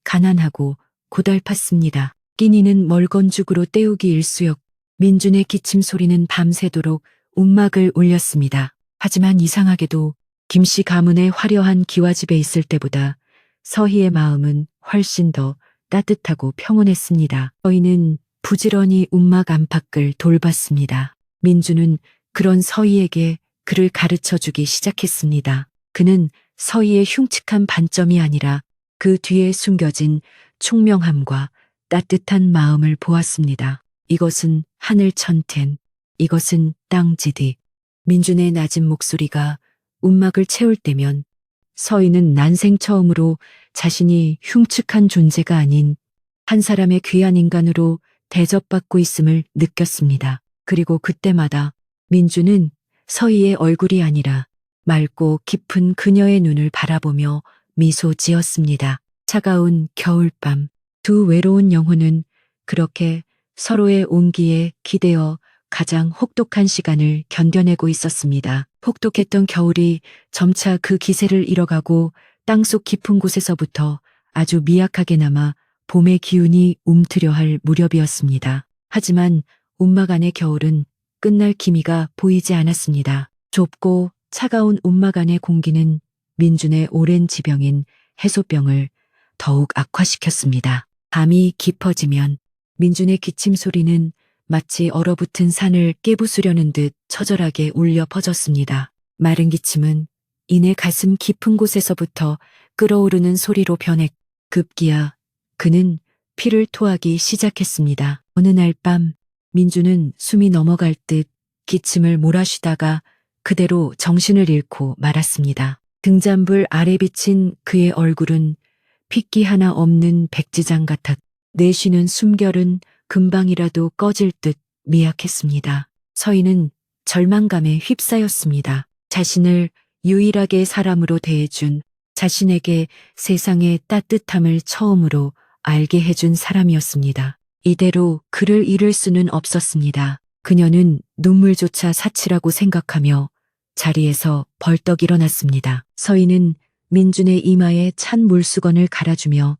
가난하고 고달팠습니다. 끼니는 멀건죽으로 때우기 일쑤였고 민준의 기침 소리는 밤새도록 움막을 울렸습니다. 하지만 이상하게도 김씨 가문의 화려한 기와집에 있을 때보다 서희의 마음은 훨씬 더 따뜻하고 평온했습니다. 서희는 부지런히 움막 안팎을 돌봤습니다. 민주는 그런 서희에게 그를 가르쳐 주기 시작했습니다. 그는 서희의 흉측한 반점이 아니라 그 뒤에 숨겨진 총명함과 따뜻한 마음을 보았습니다. 이것은 하늘 천텐, 이것은 땅 지디. 민준의 낮은 목소리가 움막을 채울 때면 서희는 난생 처음으로 자신이 흉측한 존재가 아닌 한 사람의 귀한 인간으로 대접받고 있음을 느꼈습니다. 그리고 그때마다 민주는 서희의 얼굴이 아니라 맑고 깊은 그녀의 눈을 바라보며 미소 지었습니다. 차가운 겨울밤, 두 외로운 영혼은 그렇게 서로의 온기에 기대어 가장 혹독한 시간을 견뎌내고 있었습니다. 혹독했던 겨울이 점차 그 기세를 잃어가고 땅속 깊은 곳에서부터 아주 미약하게 남아 봄의 기운이 움트려 할 무렵이었습니다. 하지만 움막 안의 겨울은 끝날 기미가 보이지 않았습니다. 좁고 차가운 움막 안의 공기는 민준의 오랜 지병인 해소병을 더욱 악화시켰습니다. 밤이 깊어지면 민준의 기침 소리는 마치 얼어붙은 산을 깨부수려는 듯 처절하게 울려 퍼졌습니다. 마른 기침은 이내 가슴 깊은 곳에서부터 끓어오르는 소리로 변해 급기야 그는 피를 토하기 시작했습니다. 어느 날 밤 민주는 숨이 넘어갈 듯 기침을 몰아쉬다가 그대로 정신을 잃고 말았습니다. 등잔불 아래 비친 그의 얼굴은 핏기 하나 없는 백지장 같았. 내쉬는 숨결은 금방이라도 꺼질 듯 미약했습니다. 서희는 절망감에 휩싸였습니다. 자신을 유일하게 사람으로 대해준, 자신에게 세상의 따뜻함을 처음으로 알게 해준 사람이었습니다. 이대로 그를 잃을 수는 없었습니다. 그녀는 눈물조차 사치라고 생각하며 자리에서 벌떡 일어났습니다. 서희는 민준의 이마에 찬 물수건을 갈아주며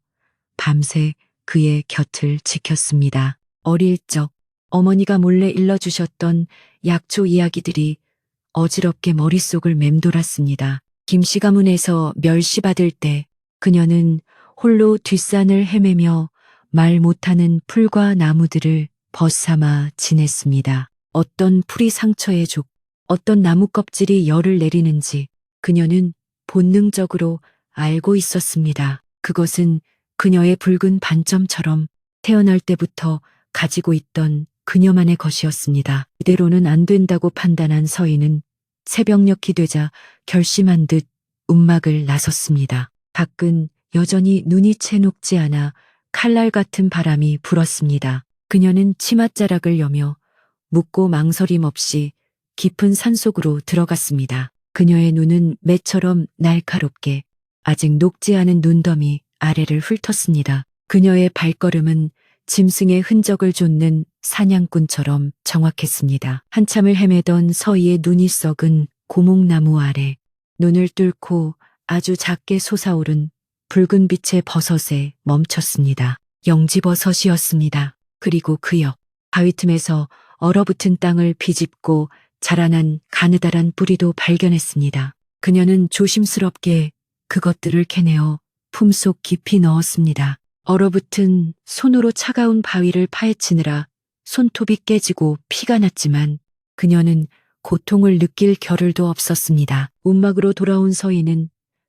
밤새 그의 곁을 지켰습니다. 어릴 적 어머니가 몰래 일러주셨던 약초 이야기들이 어지럽게 머릿속을 맴돌았습니다. 김씨 가문에서 멸시받을 때 그녀는 홀로 뒷산을 헤매며 말 못하는 풀과 나무들을 벗삼아 지냈습니다. 어떤 풀이 상처에 족, 어떤 나무 껍질이 열을 내리는지 그녀는 본능적으로 알고 있었습니다. 그것은 그녀의 붉은 반점처럼 태어날 때부터 가지고 있던 그녀만의 것이었습니다. 이대로는 안 된다고 판단한 서희는 새벽녘이 되자 결심한 듯 움막을 나섰습니다. 밖은 여전히 눈이 채 녹지 않아 칼날 같은 바람이 불었습니다. 그녀는 치맛자락을 여며 묻고 망설임 없이 깊은 산속으로 들어갔습니다. 그녀의 눈은 매처럼 날카롭게 아직 녹지 않은 눈더미 아래를 훑었습니다. 그녀의 발걸음은 짐승의 흔적을 좇는 사냥꾼처럼 정확했습니다. 한참을 헤매던 서희의 눈이 썩은 고목나무 아래 눈을 뚫고 아주 작게 솟아오른 붉은 빛의 버섯에 멈췄습니다. 영지버섯이었습니다. 그리고 그 옆 바위 틈에서 얼어붙은 땅을 비집고 자라난 가느다란 뿌리도 발견했습니다. 그녀는 조심스럽게 그것들을 캐내어 품속 깊이 넣었습니다. 얼어붙은 손으로 차가운 바위를 파헤치느라 손톱이 깨지고 피가 났지만 그녀는 고통을 느낄 겨를도 없었습니다. 움막으로 돌아온 서희는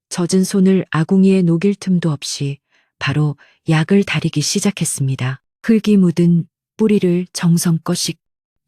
젖은 손을 아궁이에 녹일 틈도 없이 바로 약을 다리기 시작했습니다. 흙이 묻은 뿌리를 정성껏 씻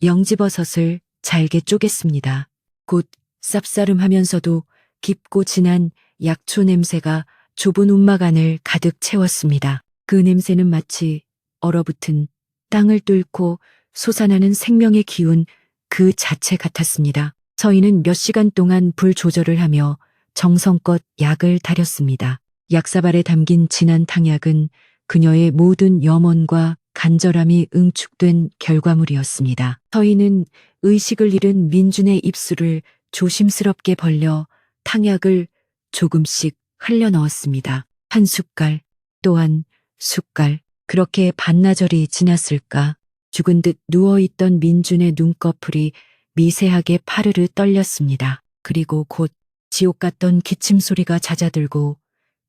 영지버섯을 잘게 쪼갰습니다. 곧 쌉싸름하면서도 깊고 진한 약초 냄새가 좁은 움막 안을 가득 채웠습니다. 그 냄새는 마치 얼어붙은 땅을 뚫고 솟아나는 생명의 기운 그 자체 같았습니다. 서희는 몇 시간 동안 불 조절을 하며 정성껏 약을 다렸습니다. 약사발에 담긴 진한 탕약은 그녀의 모든 염원과 간절함이 응축된 결과물이었습니다. 서희는 의식을 잃은 민준의 입술을 조심스럽게 벌려 탕약을 조금씩 흘려 넣었습니다. 한 숟갈, 또한 숟갈, 그렇게 반나절이 지났을까? 죽은 듯 누워있던 민준의 눈꺼풀이 미세하게 파르르 떨렸습니다. 그리고 곧 지옥 같던 기침 소리가 잦아들고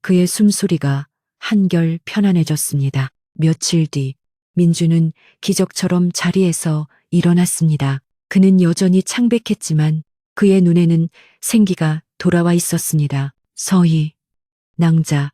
그의 숨소리가 한결 편안해졌습니다. 며칠 뒤 민준은 기적처럼 자리에서 일어났습니다. 그는 여전히 창백했지만 그의 눈에는 생기가 돌아와 있었습니다. 서희, 낭자,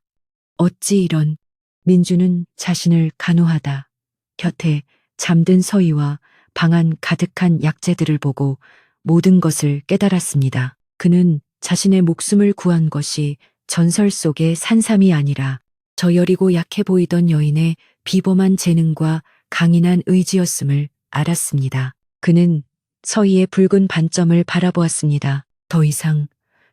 어찌 이런. 민준은 자신을 간호하다 곁에 잠든 서희와 방 안 가득한 약재들을 보고 모든 것을 깨달았습니다. 그는 자신의 목숨을 구한 것이 전설 속의 산삼이 아니라 저여리고 약해 보이던 여인의 비범한 재능과 강인한 의지였음을 알았습니다. 그는 서희의 붉은 반점을 바라보았습니다. 더 이상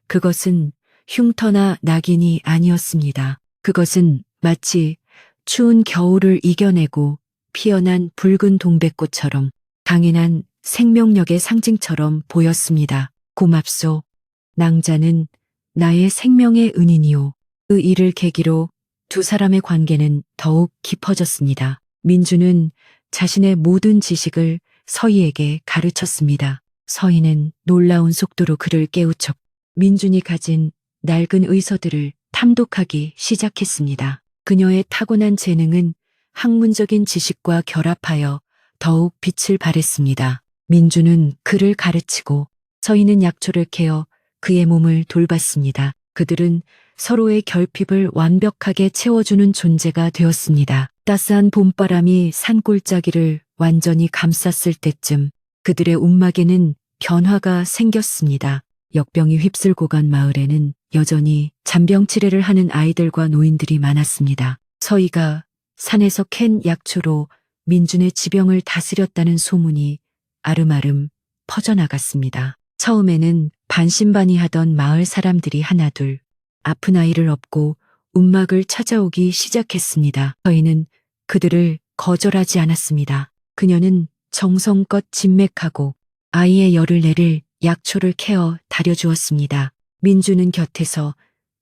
그것은 흉터나 낙인이 아니었습니다. 그것은 마치 추운 겨울을 이겨내고 피어난 붉은 동백꽃처럼 강인한 생명력의 상징처럼 보였습니다. 고맙소. 낭자는 나의 생명의 은인이오. 그 일을 계기로 두 사람의 관계는 더욱 깊어졌습니다. 민주는 자신의 모든 지식을 서희에게 가르쳤습니다. 서희는 놀라운 속도로 그를 깨우쳤고 민준이 가진 낡은 의서들을 탐독하기 시작했습니다. 그녀의 타고난 재능은 학문적인 지식과 결합하여 더욱 빛을 발했습니다. 민주는 그를 가르치고 서희는 약초를 캐어 그의 몸을 돌봤습니다. 그들은 서로의 결핍을 완벽하게 채워주는 존재가 되었습니다. 따스한 봄바람이 산골짜기를 완전히 감쌌을 때쯤 그들의 움막에는 변화가 생겼습니다. 역병이 휩쓸고 간 마을에는 여전히 잔병 치레를 하는 아이들과 노인들이 많았습니다. 서희가 산에서 캔 약초로 민준의 지병을 다스렸다는 소문이 아름아름 퍼져나갔습니다. 처음에는 반신반의하던 마을 사람들이 하나둘 아픈 아이를 업고 움막을 찾아오기 시작했습니다. 서희는 그들을 거절하지 않았습니다. 그녀는 정성껏 진맥하고 아이의 열을 내릴 약초를 캐어 가려주었습니다. 민주는 곁에서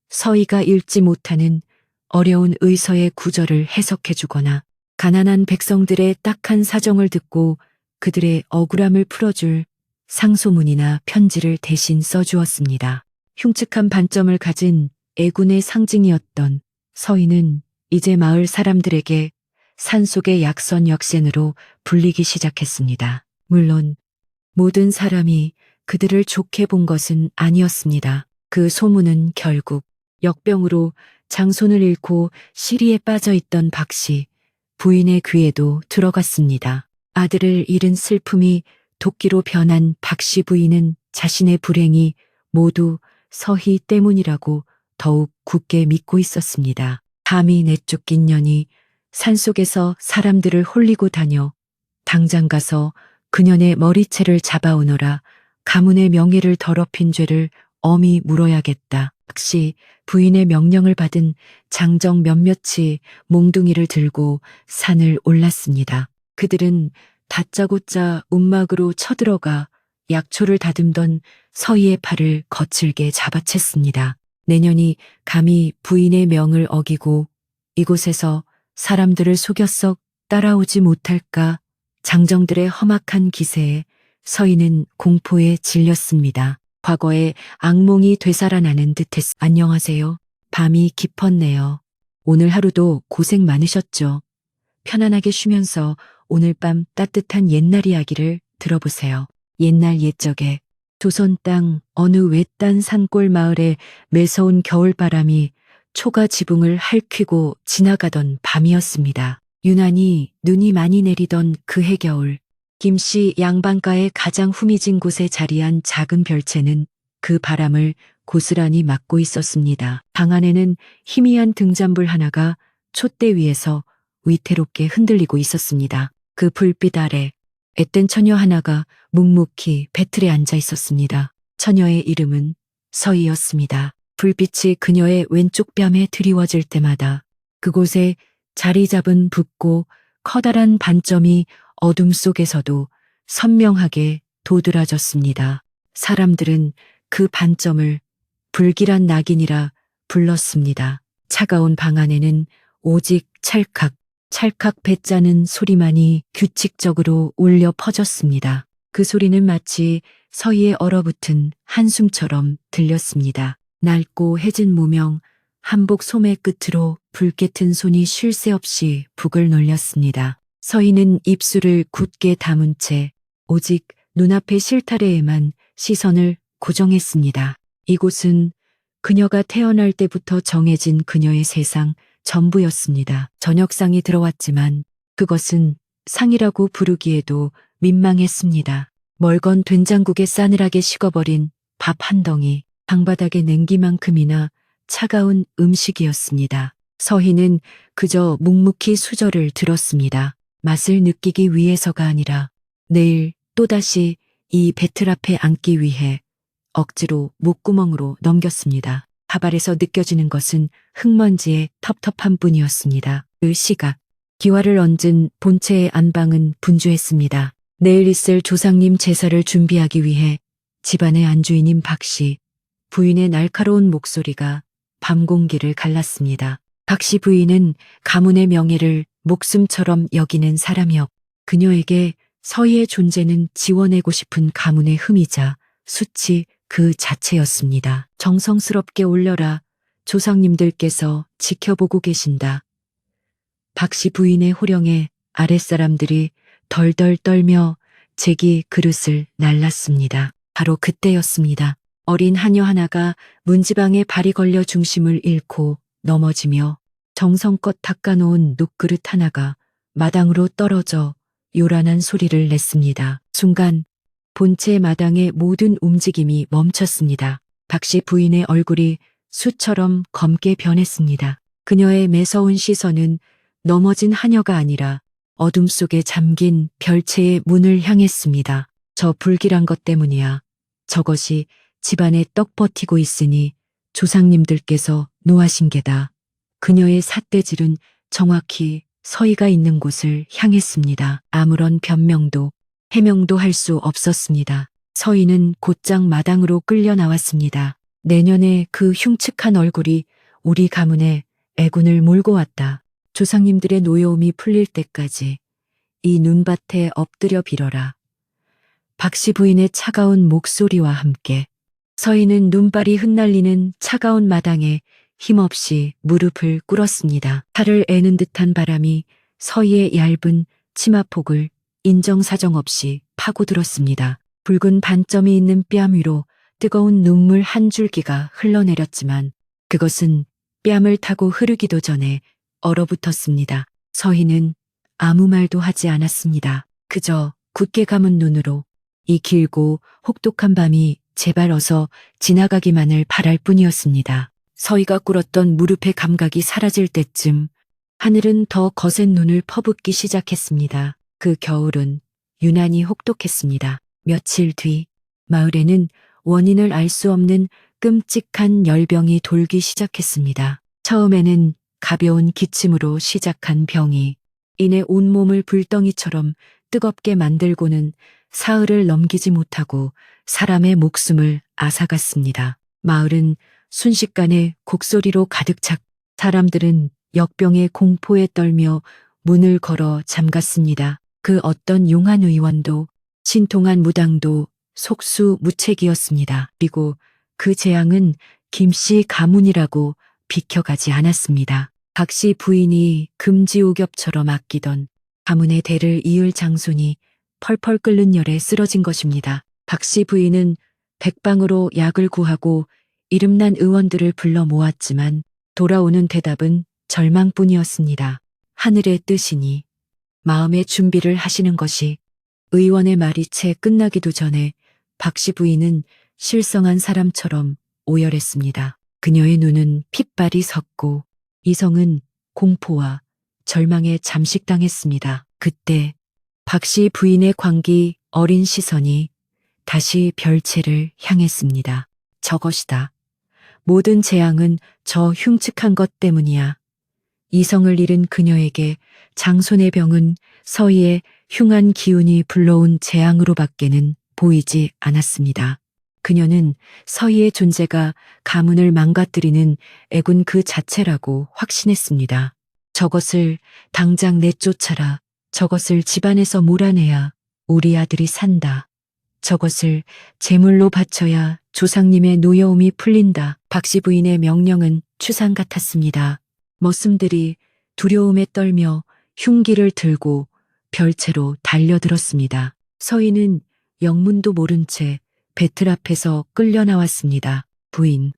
서희가 읽지 못하는 어려운 의서의 구절을 해석해주거나 가난한 백성들의 딱한 사정을 듣고 그들의 억울함을 풀어줄 상소문이나 편지를 대신 써주었습니다. 흉측한 반점을 가진 애군의 상징이었던 서희는 이제 마을 사람들에게 산속의 약선 역센으로 불리기 시작했습니다. 물론 모든 사람이 그들을 좋게 본 것은 아니었습니다. 그 소문은 결국 역병으로 장손을 잃고 시리에 빠져 있던 박씨 부인의 귀에도 들어갔습니다. 아들을 잃은 슬픔이 도끼로 변한 박씨 부인은 자신의 불행이 모두 서희 때문이라고 더욱 굳게 믿고 있었습니다. 감히 내쫓긴 년이 산속에서 사람들을 홀리고 다녀 당장 가서 그년의 머리채를 잡아오너라 가문의 명예를 더럽힌 죄를 엄히 물어야겠다. 박씨 부인의 명령을 받은 장정 몇몇이 몽둥이를 들고 산을 올랐습니다. 그들은 다짜고짜 움막으로 쳐들어가 약초를 다듬던 서희의 팔을 거칠게 잡아챘습니다. 내년이 감히 부인의 명을 어기고 이곳에서 사람들을 속여 썩 따라오지 못할까 장정들의 험악한 기세에 서희는 공포에 질렸습니다. 과거의 악몽이 되살아나는 듯했어. 안녕하세요. 밤이 깊었네요. 오늘 하루도 고생 많으셨죠? 편안하게 쉬면서 오늘 밤 따뜻한 옛날 이야기를 들어보세요. 옛날 옛적에 조선 땅 어느 외딴 산골 마을에 매서운 겨울바람이 초가 지붕을 핥히고 지나가던 밤이었습니다. 유난히 눈이 많이 내리던 그 해겨울, 김씨 양반가의 가장 후미진 곳에 자리한 작은 별채는 그 바람을 고스란히 막고 있었습니다. 방 안에는 희미한 등잔불 하나가 촛대 위에서 위태롭게 흔들리고 있었습니다. 그 불빛 아래 앳된 처녀 하나가 묵묵히 배틀에 앉아 있었습니다. 처녀의 이름은 서희였습니다. 불빛이 그녀의 왼쪽 뺨에 드리워질 때마다 그곳에 자리 잡은 붓고 커다란 반점이 어둠 속에서도 선명하게 도드라졌습니다. 사람들은 그 반점을 불길한 낙인이라 불렀습니다. 차가운 방 안에는 오직 찰칵, 찰칵 배짜는 소리만이 규칙적으로 울려 퍼졌습니다. 그 소리는 마치 서희의 얼어붙은 한숨처럼 들렸습니다. 낡고 해진 무명, 한복 소매 끝으로 붉게 튼 손이 쉴 새 없이 북을 놀렸습니다. 서희는 입술을 굳게 다문 채 오직 눈앞의 실타래에만 시선을 고정했습니다. 이곳은 그녀가 태어날 때부터 정해진 그녀의 세상 전부였습니다. 저녁상이 들어왔지만 그것은 상이라고 부르기에도 민망했습니다. 멀건 된장국에 싸늘하게 식어버린 밥 한 덩이, 방바닥의 냉기만큼이나 차가운 음식이었습니다. 서희는 그저 묵묵히 수저를 들었습니다. 맛을 느끼기 위해서가 아니라 내일 또다시 이 배틀 앞에 앉기 위해 억지로 목구멍으로 넘겼습니다. 밥 아래서 느껴지는 것은 흙먼지의 텁텁한 뿐이었습니다. 그 시각, 기와를 얹은 본체의 안방은 분주했습니다. 내일 있을 조상님 제사를 준비하기 위해 집안의 안주인인 박씨, 부인의 날카로운 목소리가 밤 공기를 갈랐습니다. 박씨 부인은 가문의 명예를 목숨처럼 여기는 사람이었고 그녀에게 서희의 존재는 지워내고 싶은 가문의 흠이자 수치 그 자체였습니다. 정성스럽게 올려라. 조상님들께서 지켜보고 계신다. 박씨 부인의 호령에 아랫사람들이 덜덜 떨며 제기 그릇을 날랐습니다. 바로 그때였습니다. 어린 하녀 하나가 문지방에 발이 걸려 중심을 잃고 넘어지며 정성껏 닦아놓은 눕그릇 하나가 마당으로 떨어져 요란한 소리를 냈습니다. 순간 본체 마당의 모든 움직임이 멈췄습니다. 박씨 부인의 얼굴이 수처럼 검게 변했습니다. 그녀의 매서운 시선은 넘어진 하녀가 아니라 어둠 속에 잠긴 별채의 문을 향했습니다. 저 불길한 것 때문이야. 저것이 집안에 떡 버티고 있으니 조상님들께서 노하신 게다. 그녀의 삿대질은 정확히 서희가 있는 곳을 향했습니다. 아무런 변명도 해명도 할 수 없었습니다. 서희는 곧장 마당으로 끌려 나왔습니다. 내년에 그 흉측한 얼굴이 우리 가문에 애군을 몰고 왔다. 조상님들의 노여움이 풀릴 때까지 이 눈밭에 엎드려 빌어라. 박씨 부인의 차가운 목소리와 함께 서희는 눈발이 흩날리는 차가운 마당에 힘없이 무릎을 꿇었습니다. 팔을 애는 듯한 바람이 서희의 얇은 치마폭을 인정사정 없이 파고들었습니다. 붉은 반점이 있는 뺨 위로 뜨거운 눈물 한 줄기가 흘러내렸지만 그것은 뺨을 타고 흐르기도 전에 얼어붙었습니다. 서희는 아무 말도 하지 않았습니다. 그저 굳게 감은 눈으로 이 길고 혹독한 밤이 제발 어서 지나가기만을 바랄 뿐이었습니다. 서희가 꿇었던 무릎의 감각이 사라질 때쯤 하늘은 더 거센 눈을 퍼붓기 시작했습니다. 그 겨울은 유난히 혹독했습니다. 며칠 뒤 마을에는 원인을 알 수 없는 끔찍한 열병이 돌기 시작했습니다. 처음에는 가벼운 기침으로 시작한 병이 이내 온몸을 불덩이처럼 뜨겁게 만들고는 사흘을 넘기지 못하고 사람의 목숨을 앗아갔습니다. 마을은 순식간에 곡소리로 가득 찼 사람들은 역병의 공포에 떨며 문을 걸어 잠갔습니다. 그 어떤 용한 의원도 신통한 무당도 속수무책이었습니다. 그리고 그 재앙은 김씨 가문이라고 비켜가지 않았습니다. 박씨 부인이 금지옥엽처럼 아끼던 가문의 대를 이을 장손이 펄펄 끓는 열에 쓰러진 것입니다. 박씨 부인은 백방으로 약을 구하고 이름난 의원들을 불러 모았지만 돌아오는 대답은 절망뿐이었습니다. 하늘의 뜻이니 마음의 준비를 하시는 것이 의원의 말이 채 끝나기도 전에 박씨 부인은 실성한 사람처럼 오열했습니다. 그녀의 눈은 핏발이 섰고 이성은 공포와 절망에 잠식당했습니다. 그때 박씨 부인의 광기 어린 시선이 다시 별채를 향했습니다. 저것이다. 모든 재앙은 저 흉측한 것 때문이야. 이성을 잃은 그녀에게 장손의 병은 서희의 흉한 기운이 불러온 재앙으로밖에는 보이지 않았습니다. 그녀는 서희의 존재가 가문을 망가뜨리는 애군 그 자체라고 확신했습니다. 저것을 당장 내쫓아라. 저것을 집안에서 몰아내야 우리 아들이 산다. 저것을 제물로 바쳐야 조상님의 노여움이 풀린다. 박씨 부인의 명령은 추상 같았습니다. 머슴들이 두려움에 떨며 흉기를 들고 별채로 달려들었습니다. 서희는 영문도 모른 채 배틀 앞에서 끌려 나왔습니다. 부인,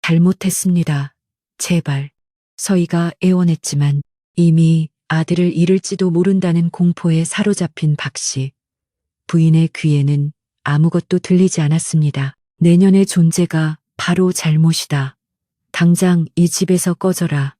잘못했습니다. 제발. 서희가 애원했지만 이미 아들을 잃을지도 모른다는 공포에 사로잡힌 박씨. 부인의 귀에는 아무것도 들리지 않았습니다. 내년의 존재가 바로 잘못이다. 당장 이 집에서 꺼져라.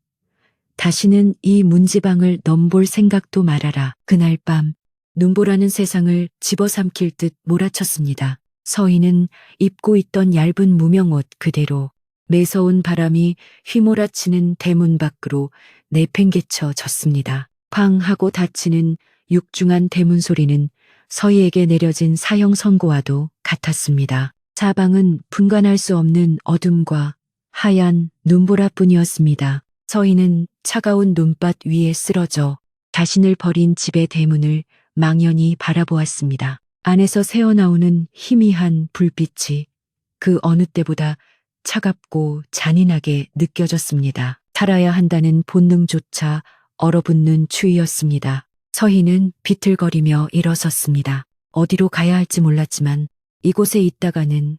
다시는 이 문지방을 넘볼 생각도 말아라. 그날 밤 눈보라는 세상을 집어삼킬 듯 몰아쳤습니다. 서희는 입고 있던 얇은 무명옷 그대로 매서운 바람이 휘몰아치는 대문 밖으로 내팽개쳐 졌습니다. 쾅 하고 닫히는 육중한 대문 소리는 서희에게 내려진 사형 선고와도 같았습니다. 사방은 분간할 수 없는 어둠과 하얀 눈보라뿐이었습니다. 서희는 차가운 눈밭 위에 쓰러져 자신을 버린 집의 대문을 망연히 바라보았습니다. 안에서 새어나오는 희미한 불빛이 그 어느 때보다 차갑고 잔인하게 느껴졌습니다. 살아야 한다는 본능조차 얼어붙는 추위였습니다. 서희는 비틀거리며 일어섰습니다. 어디로 가야 할지 몰랐지만 이곳에 있다가는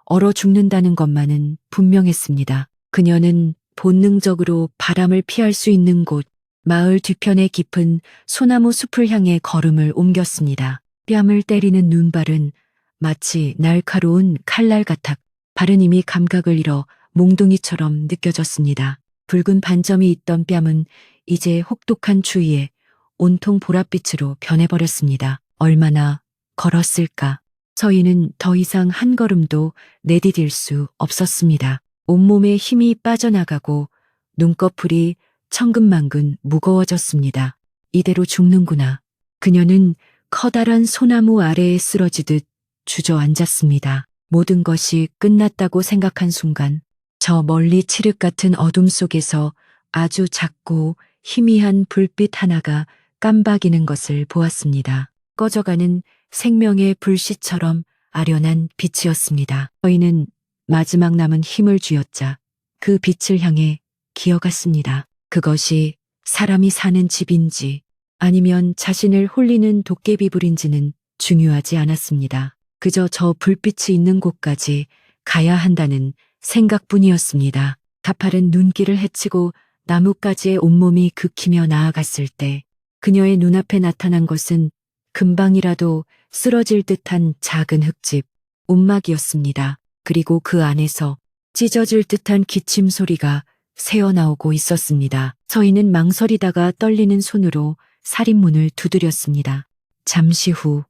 얼어 죽는다는 것만은 분명했습니다. 그녀는 본능적으로 바람을 피할 수 있는 곳, 마을 뒤편의 깊은 소나무 숲을 향해 걸음을 옮겼습니다. 뺨을 때리는 눈발은 마치 날카로운 칼날 같아 발은 이미 감각을 잃어 몽둥이처럼 느껴졌습니다. 붉은 반점이 있던 뺨은 이제 혹독한 추위에 온통 보랏빛으로 변해버렸습니다. 얼마나 걸었을까. 서희는 더 이상 한 걸음도 내디딜 수 없었습니다. 온몸에 힘이 빠져나가고 눈꺼풀이 천근만근 무거워졌습니다. 이대로 죽는구나. 그녀는 커다란 소나무 아래에 쓰러지듯 주저앉았습니다. 모든 것이 끝났다고 생각한 순간 저 멀리 칠흑 같은 어둠 속에서 아주 작고 희미한 불빛 하나가 깜박이는 것을 보았습니다. 꺼져가는 생명의 불씨처럼 아련한 빛이었습니다. 저희는 마지막 남은 힘을 쥐어짜 그 빛을 향해 기어갔습니다. 그것이 사람이 사는 집인지 아니면 자신을 홀리는 도깨비불인지는 중요하지 않았습니다. 그저 저 불빛이 있는 곳까지 가야 한다는 생각뿐이었습니다. 가파른 눈길을 헤치고 나뭇가지에 온몸이 긁히며 나아갔을 때 그녀의 눈앞에 나타난 것은 금방이라도 쓰러질 듯한 작은 흙집, 움막이었습니다. 그리고 그 안에서 찢어질 듯한 기침 소리가 새어나오고 있었습니다. 저희는 망설이다가 떨리는 손으로 살인문을 두드렸습니다. 잠시 후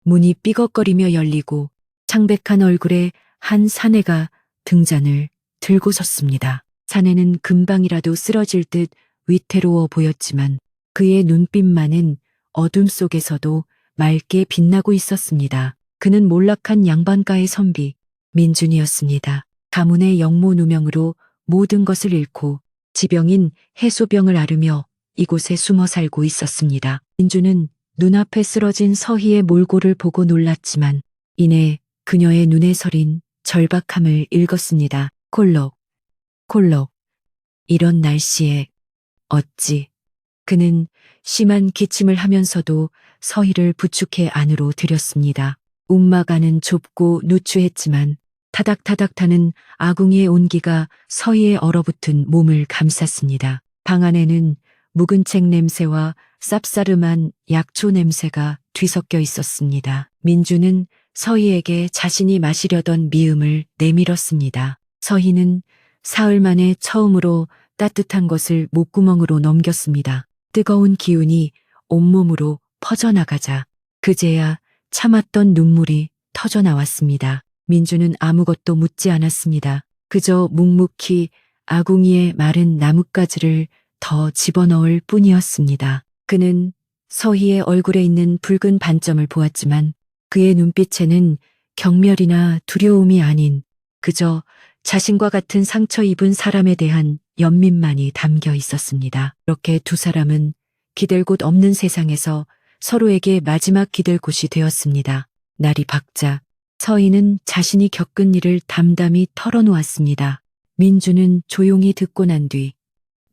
문이 삐걱거리며 열리고 창백한 얼굴에 한 사내가 등잔을 들고 섰습니다. 사내는 금방이라도 쓰러질 듯 위태로워 보였지만 그의 눈빛만은 어둠 속에서도 맑게 빛나고 있었습니다. 그는 몰락한 양반가의 선비 민준이었습니다. 가문의 영모 누명으로 모든 것을 잃고 지병인 해소병을 앓으며 이곳에 숨어 살고 있었습니다. 민준은 눈앞에 쓰러진 서희의 몰골을 보고 놀랐지만 이내 그녀의 눈에 서린 절박함을 읽었습니다. 콜록, 콜록. 이런 날씨에 어찌. 그는 심한 기침을 하면서도 서희를 부축해 안으로 들였습니다. 움막 안은 좁고 누추했지만 타닥타닥 타는 아궁이의 온기가 서희의 얼어붙은 몸을 감쌌습니다. 방 안에는 묵은 책 냄새와 쌉싸름한 약초 냄새가 뒤섞여 있었습니다. 민주는 서희에게 자신이 마시려던 미음을 내밀었습니다. 서희는 사흘 만에 처음으로 따뜻한 것을 목구멍으로 넘겼습니다. 뜨거운 기운이 온몸으로 퍼져나가자 그제야 참았던 눈물이 터져나왔습니다. 민주는 아무것도 묻지 않았습니다. 그저 묵묵히 아궁이의 마른 나뭇가지를 더 집어넣을 뿐이었습니다. 그는 서희의 얼굴에 있는 붉은 반점을 보았지만 그의 눈빛에는 경멸이나 두려움이 아닌 그저 자신과 같은 상처 입은 사람에 대한 연민만이 담겨 있었습니다. 그렇게 두 사람은 기댈 곳 없는 세상에서 서로에게 마지막 기댈 곳이 되었습니다. 날이 밝자 서희는 자신이 겪은 일을 담담히 털어놓았습니다. 민주는 조용히 듣고 난 뒤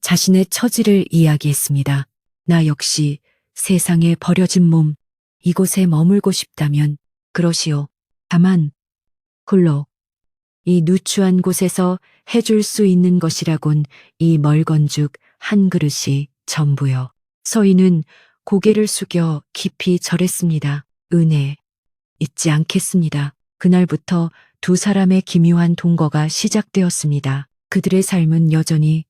자신의 처지를 이야기했습니다. 나 역시 세상에 버려진 몸, 이곳에 머물고 싶다면 그러시오. 다만 홀로 이 누추한 곳에서 해줄 수 있는 것이라곤 이 멀건죽 한 그릇이 전부요. 서희는 고개를 숙여 깊이 절했습니다. 은혜, 잊지 않겠습니다. 그날부터 두 사람의 기묘한 동거가 시작되었습니다. 그들의 삶은 여전히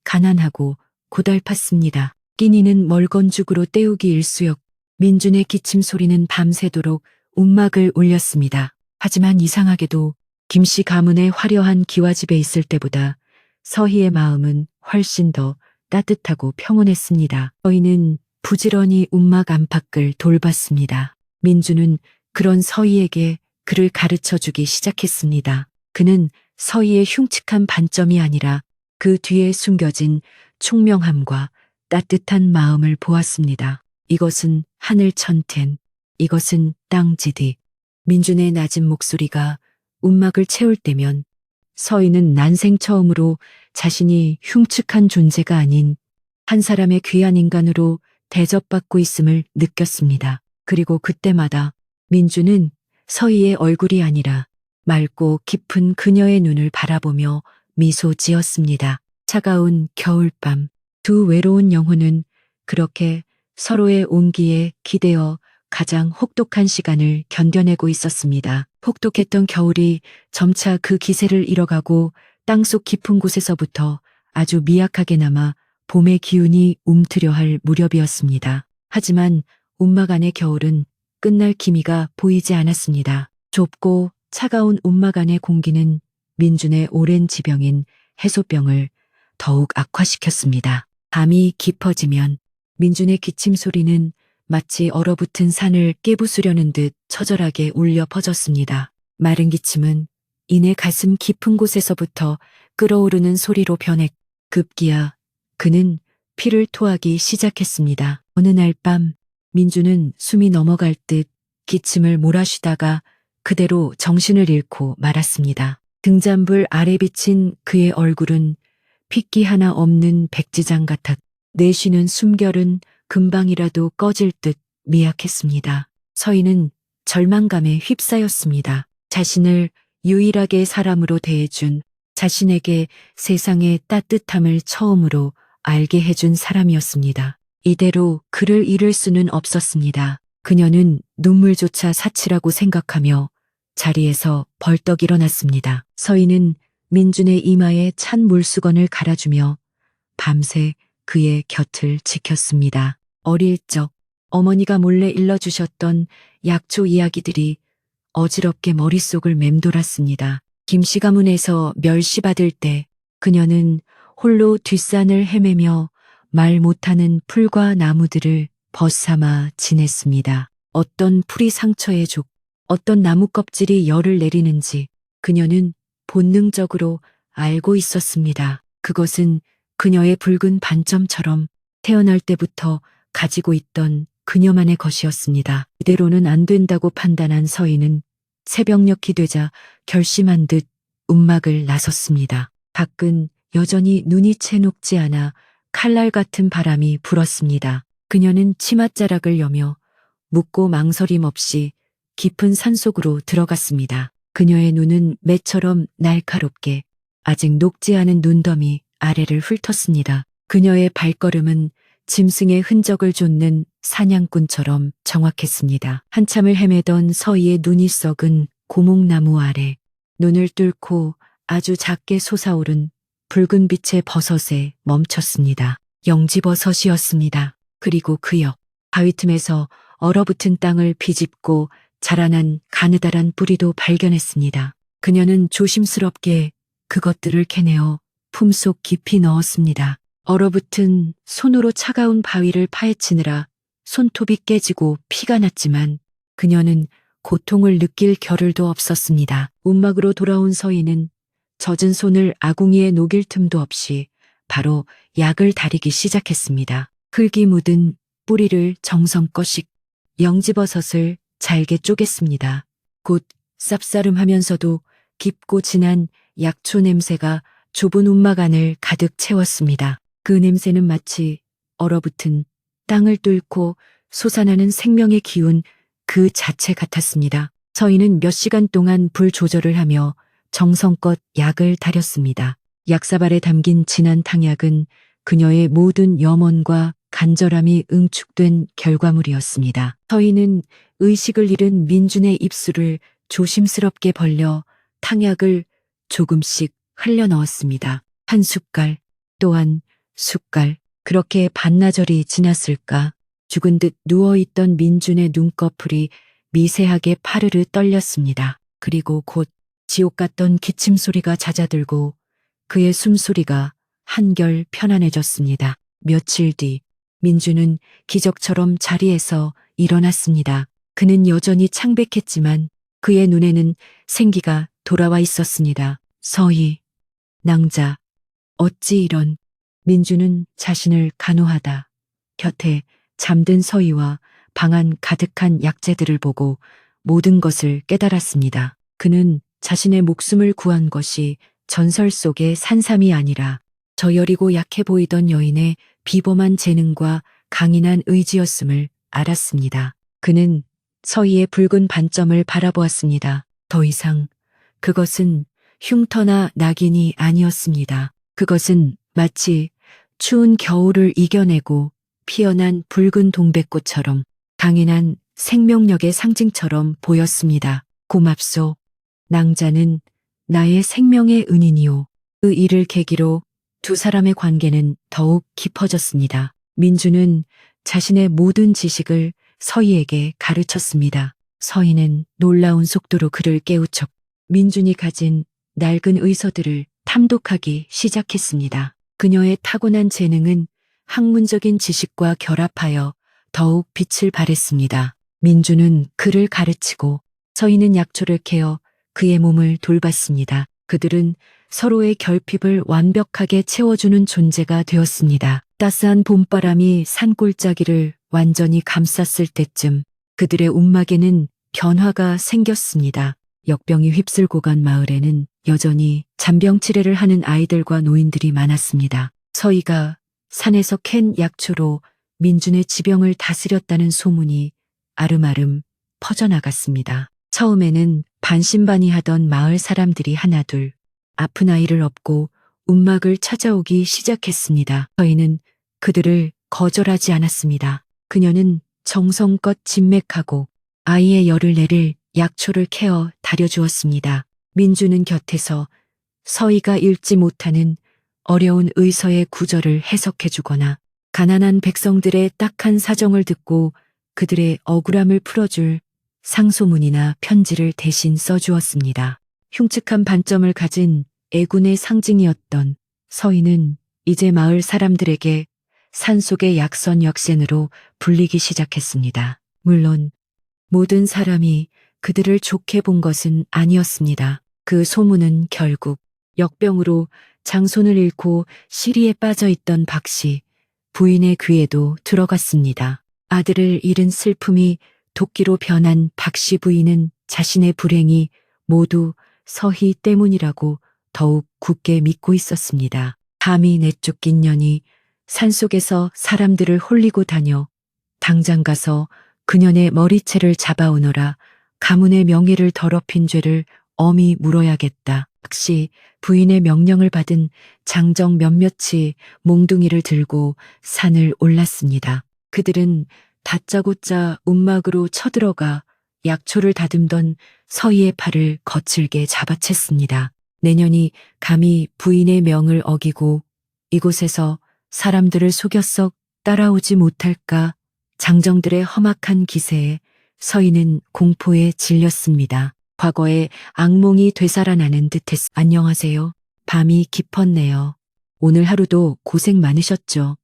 가난하고 고달팠습니다. 끼니는 멀건죽으로 때우기 일쑤였고 민준의 기침 소리는 밤새도록 움막을 울렸습니다. 하지만 이상하게도 김씨 가문의 화려한 기와집에 있을 때보다 서희의 마음은 훨씬 더 따뜻하고 평온했습니다. 서희는 부지런히 움막 안팎을 돌봤습니다. 민주는 그런 서희에게 그를 가르쳐주기 시작했습니다. 그는 서희의 흉측한 반점이 아니라 그 뒤에 숨겨진 총명함과 따뜻한 마음을 보았습니다. 이것은 하늘 천텐, 이것은 땅 지디. 민준의 낮은 목소리가 움막을 채울 때면 서희는 난생 처음으로 자신이 흉측한 존재가 아닌 한 사람의 귀한 인간으로 대접받고 있음을 느꼈습니다. 그리고 그때마다 민주는 서희의 얼굴이 아니라 맑고 깊은 그녀의 눈을 바라보며 미소 지었습니다. 차가운 겨울밤, 두 외로운 영혼은 그렇게 서로의 온기에 기대어 가장 혹독한 시간을 견뎌내고 있었습니다. 혹독했던 겨울이 점차 그 기세를 잃어가고 땅속 깊은 곳에서부터 아주 미약하게 남아 봄의 기운이 움트려 할 무렵이었습니다. 하지만 움막 안의 겨울은 끝날 기미가 보이지 않았습니다. 좁고 차가운 움막 안의 공기는 민준의 오랜 지병인 해소병을 더욱 악화시켰습니다. 밤이 깊어지면 민준의 기침 소리는 마치 얼어붙은 산을 깨부수려는 듯 처절하게 울려 퍼졌습니다. 마른 기침은 이내 가슴 깊은 곳에서부터 끓어오르는 소리로 변해 급기야 그는 피를 토하기 시작했습니다. 어느 날 밤 민주는 숨이 넘어갈 듯 기침을 몰아쉬다가 그대로 정신을 잃고 말았습니다. 등잔불 아래 비친 그의 얼굴은 핏기 하나 없는 백지장 같았. 내쉬는 숨결은 금방이라도 꺼질 듯 미약했습니다. 서희는 절망감에 휩싸였습니다. 자신을 유일하게 사람으로 대해준, 자신에게 세상의 따뜻함을 처음으로 알게 해준 사람이었습니다. 이대로 그를 잃을 수는 없었습니다. 그녀는 눈물조차 사치라고 생각하며 자리에서 벌떡 일어났습니다. 서희는 민준의 이마에 찬 물수건을 갈아주며 밤새 그의 곁을 지켰습니다. 어릴 적 어머니가 몰래 일러주셨던 약초 이야기들이 어지럽게 머릿속을 맴돌았습니다. 김씨 가문에서 멸시받을 때 그녀는 홀로 뒷산을 헤매며 말 못하는 풀과 나무들을 벗삼아 지냈습니다. 어떤 풀이 상처에 족, 어떤 나무 껍질이 열을 내리는지 그녀는 본능적으로 알고 있었습니다. 그것은 그녀의 붉은 반점처럼 태어날 때부터 가지고 있던 그녀만의 것이었습니다. 이대로는 안 된다고 판단한 서희는 새벽녘이 되자 결심한 듯 움막을 나섰습니다. 밖은 여전히 눈이 채 녹지 않아 칼날 같은 바람이 불었습니다. 그녀는 치맛자락을 여며 묻고 망설임 없이 깊은 산속으로 들어갔습니다. 그녀의 눈은 매처럼 날카롭게 아직 녹지 않은 눈더미 아래를 훑었습니다. 그녀의 발걸음은 짐승의 흔적을 좇는 사냥꾼처럼 정확했습니다. 한참을 헤매던 서희의 눈이 썩은 고목나무 아래 눈을 뚫고 아주 작게 솟아오른 붉은 빛의 버섯에 멈췄습니다. 영지버섯이었습니다. 그리고 그 옆 바위 틈에서 얼어붙은 땅을 비집고 자라난 가느다란 뿌리도 발견했습니다. 그녀는 조심스럽게 그것들을 캐내어 품속 깊이 넣었습니다. 얼어붙은 손으로 차가운 바위를 파헤치느라 손톱이 깨지고 피가 났지만 그녀는 고통을 느낄 겨를도 없었습니다. 움막으로 돌아온 서희는 젖은 손을 아궁이에 녹일 틈도 없이 바로 약을 다리기 시작했습니다. 흙이 묻은 뿌리를 정성껏 씻 영지버섯을 잘게 쪼갰습니다. 곧 쌉싸름하면서도 깊고 진한 약초 냄새가 좁은 움막 안을 가득 채웠습니다. 그 냄새는 마치 얼어붙은 땅을 뚫고 솟아나는 생명의 기운 그 자체 같았습니다. 서희는 몇 시간 동안 불 조절을 하며 정성껏 약을 다렸습니다. 약사발에 담긴 진한 탕약은 그녀의 모든 염원과 간절함이 응축된 결과물이었습니다. 서희는 의식을 잃은 민준의 입술을 조심스럽게 벌려 탕약을 조금씩 흘려 넣었습니다. 한 숟갈, 또한 숟갈, 그렇게 반나절이 지났을까? 죽은 듯 누워있던 민준의 눈꺼풀이 미세하게 파르르 떨렸습니다. 그리고 곧 지옥 같던 기침 소리가 잦아들고 그의 숨소리가 한결 편안해졌습니다. 며칠 뒤 민준은 기적처럼 자리에서 일어났습니다. 그는 여전히 창백했지만 그의 눈에는 생기가 돌아와 있었습니다. 서희, 낭자, 어찌 이런. 민준은 자신을 간호하다 곁에 잠든 서희와 방 안 가득한 약재들을 보고 모든 것을 깨달았습니다. 그는 자신의 목숨을 구한 것이 전설 속의 산삼이 아니라 저여리고 약해 보이던 여인의 비범한 재능과 강인한 의지였음을 알았습니다. 그는 서희의 붉은 반점을 바라보았습니다. 더 이상 그것은 흉터나 낙인이 아니었습니다. 그것은 마치 추운 겨울을 이겨내고 피어난 붉은 동백꽃처럼 강인한 생명력의 상징처럼 보였습니다. 고맙소. 낭자는 나의 생명의 은인이오. 그 일을 계기로 두 사람의 관계는 더욱 깊어졌습니다. 민주는 자신의 모든 지식을 서희에게 가르쳤습니다. 서희는 놀라운 속도로 그를 깨우쳤고 민준이 가진 낡은 의서들을 탐독하기 시작했습니다. 그녀의 타고난 재능은 학문적인 지식과 결합하여 더욱 빛을 발했습니다. 민주는 그를 가르치고 서희는 약초를 캐어 그의 몸을 돌봤습니다. 그들은 서로의 결핍을 완벽하게 채워주는 존재가 되었습니다. 따스한 봄바람이 산골짜기를 완전히 감쌌을 때쯤 그들의 움막에는 변화가 생겼습니다. 역병이 휩쓸고 간 마을에는 여전히 잔병치레를 하는 아이들과 노인들이 많았습니다. 서희가 산에서 캔 약초로 민준의 지병을 다스렸다는 소문이 아름아름 퍼져나갔습니다. 처음에는 반신반의하던 마을 사람들이 하나둘 아픈 아이를 업고 움막을 찾아오기 시작했습니다. 서희는 그들을 거절하지 않았습니다. 그녀는 정성껏 진맥하고 아이의 열을 내릴 약초를 캐어 다려주었습니다. 민주는 곁에서 서희가 읽지 못하는 어려운 의서의 구절을 해석해주거나 가난한 백성들의 딱한 사정을 듣고 그들의 억울함을 풀어줄 상소문이나 편지를 대신 써주었습니다. 흉측한 반점을 가진 애군의 상징이었던 서희는 이제 마을 사람들에게 산속의 약선 역센으로 불리기 시작했습니다. 물론 모든 사람이 그들을 좋게 본 것은 아니었습니다. 그 소문은 결국 역병으로 장손을 잃고 시리에 빠져 있던 박씨 부인의 귀에도 들어갔습니다. 아들을 잃은 슬픔이 도끼로 변한 박씨 부인은 자신의 불행이 모두 서희 때문이라고 더욱 굳게 믿고 있었습니다. 감히 내쫓긴 년이 산속에서 사람들을 홀리고 다녀 당장 가서 그년의 머리채를 잡아오너라. 가문의 명예를 더럽힌 죄를 엄히 물어야겠다. 박씨 부인의 명령을 받은 장정 몇몇이 몽둥이를 들고 산을 올랐습니다. 그들은 다짜고짜 움막으로 쳐들어가 약초를 다듬던 서희의 팔을 거칠게 잡아챘습니다. 내년이 감히 부인의 명을 어기고 이곳에서 사람들을 속여 썩 따라오지 못할까. 장정들의 험악한 기세에 서희는 공포에 질렸습니다. 과거의 악몽이 되살아나는 듯했. 안녕하세요. 밤이 깊었네요. 오늘 하루도 고생 많으셨죠?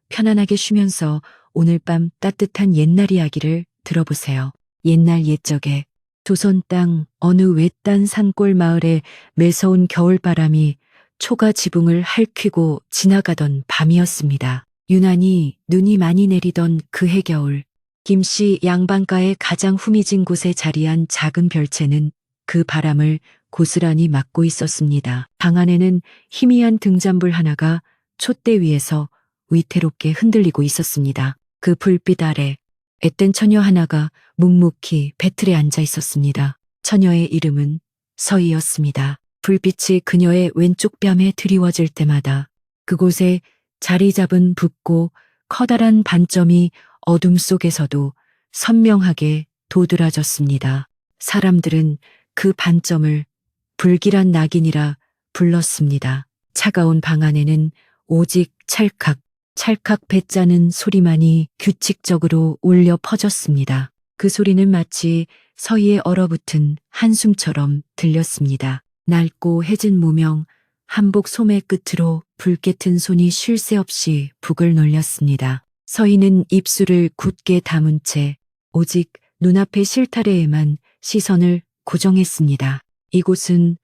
편안하게 쉬면서 오늘 밤 따뜻한 옛날 이야기를 들어보세요. 옛날 옛적에 조선 땅 어느 외딴 산골 마을에 매서운 겨울바람이 초가 지붕을 핥히고 지나가던 밤이었습니다. 유난히 눈이 많이 내리던 그해 겨울, 김씨 양반가의 가장 후미진 곳에 자리한 작은 별채는 그 바람을 고스란히 막고 있었습니다. 방 안에는 희미한 등잔불 하나가 촛대 위에서 위태롭게 흔들리고 있었습니다. 그 불빛 아래 앳된 처녀 하나가 묵묵히 배틀에 앉아 있었습니다. 처녀의 이름은 서희였습니다. 불빛이 그녀의 왼쪽 뺨에 드리워질 때마다 그곳에 자리 잡은 붓고 커다란 반점이 어둠 속에서도 선명하게 도드라졌습니다. 사람들은 그 반점을 불길한 낙인이라 불렀습니다. 차가운 방 안에는 오직 찰칵, 찰칵 배짜는 소리만이 규칙적으로 울려 퍼졌습니다. 그 소리는 마치 서희의 얼어붙은 한숨처럼 들렸습니다. 낡고 해진 무명, 한복 소매 끝으로 붉게 튼 손이 쉴 새 없이 북을 놀렸습니다. 서희는 입술을 굳게 다문 채 오직 눈앞의 실타래에만 시선을 고정했습니다. 이곳은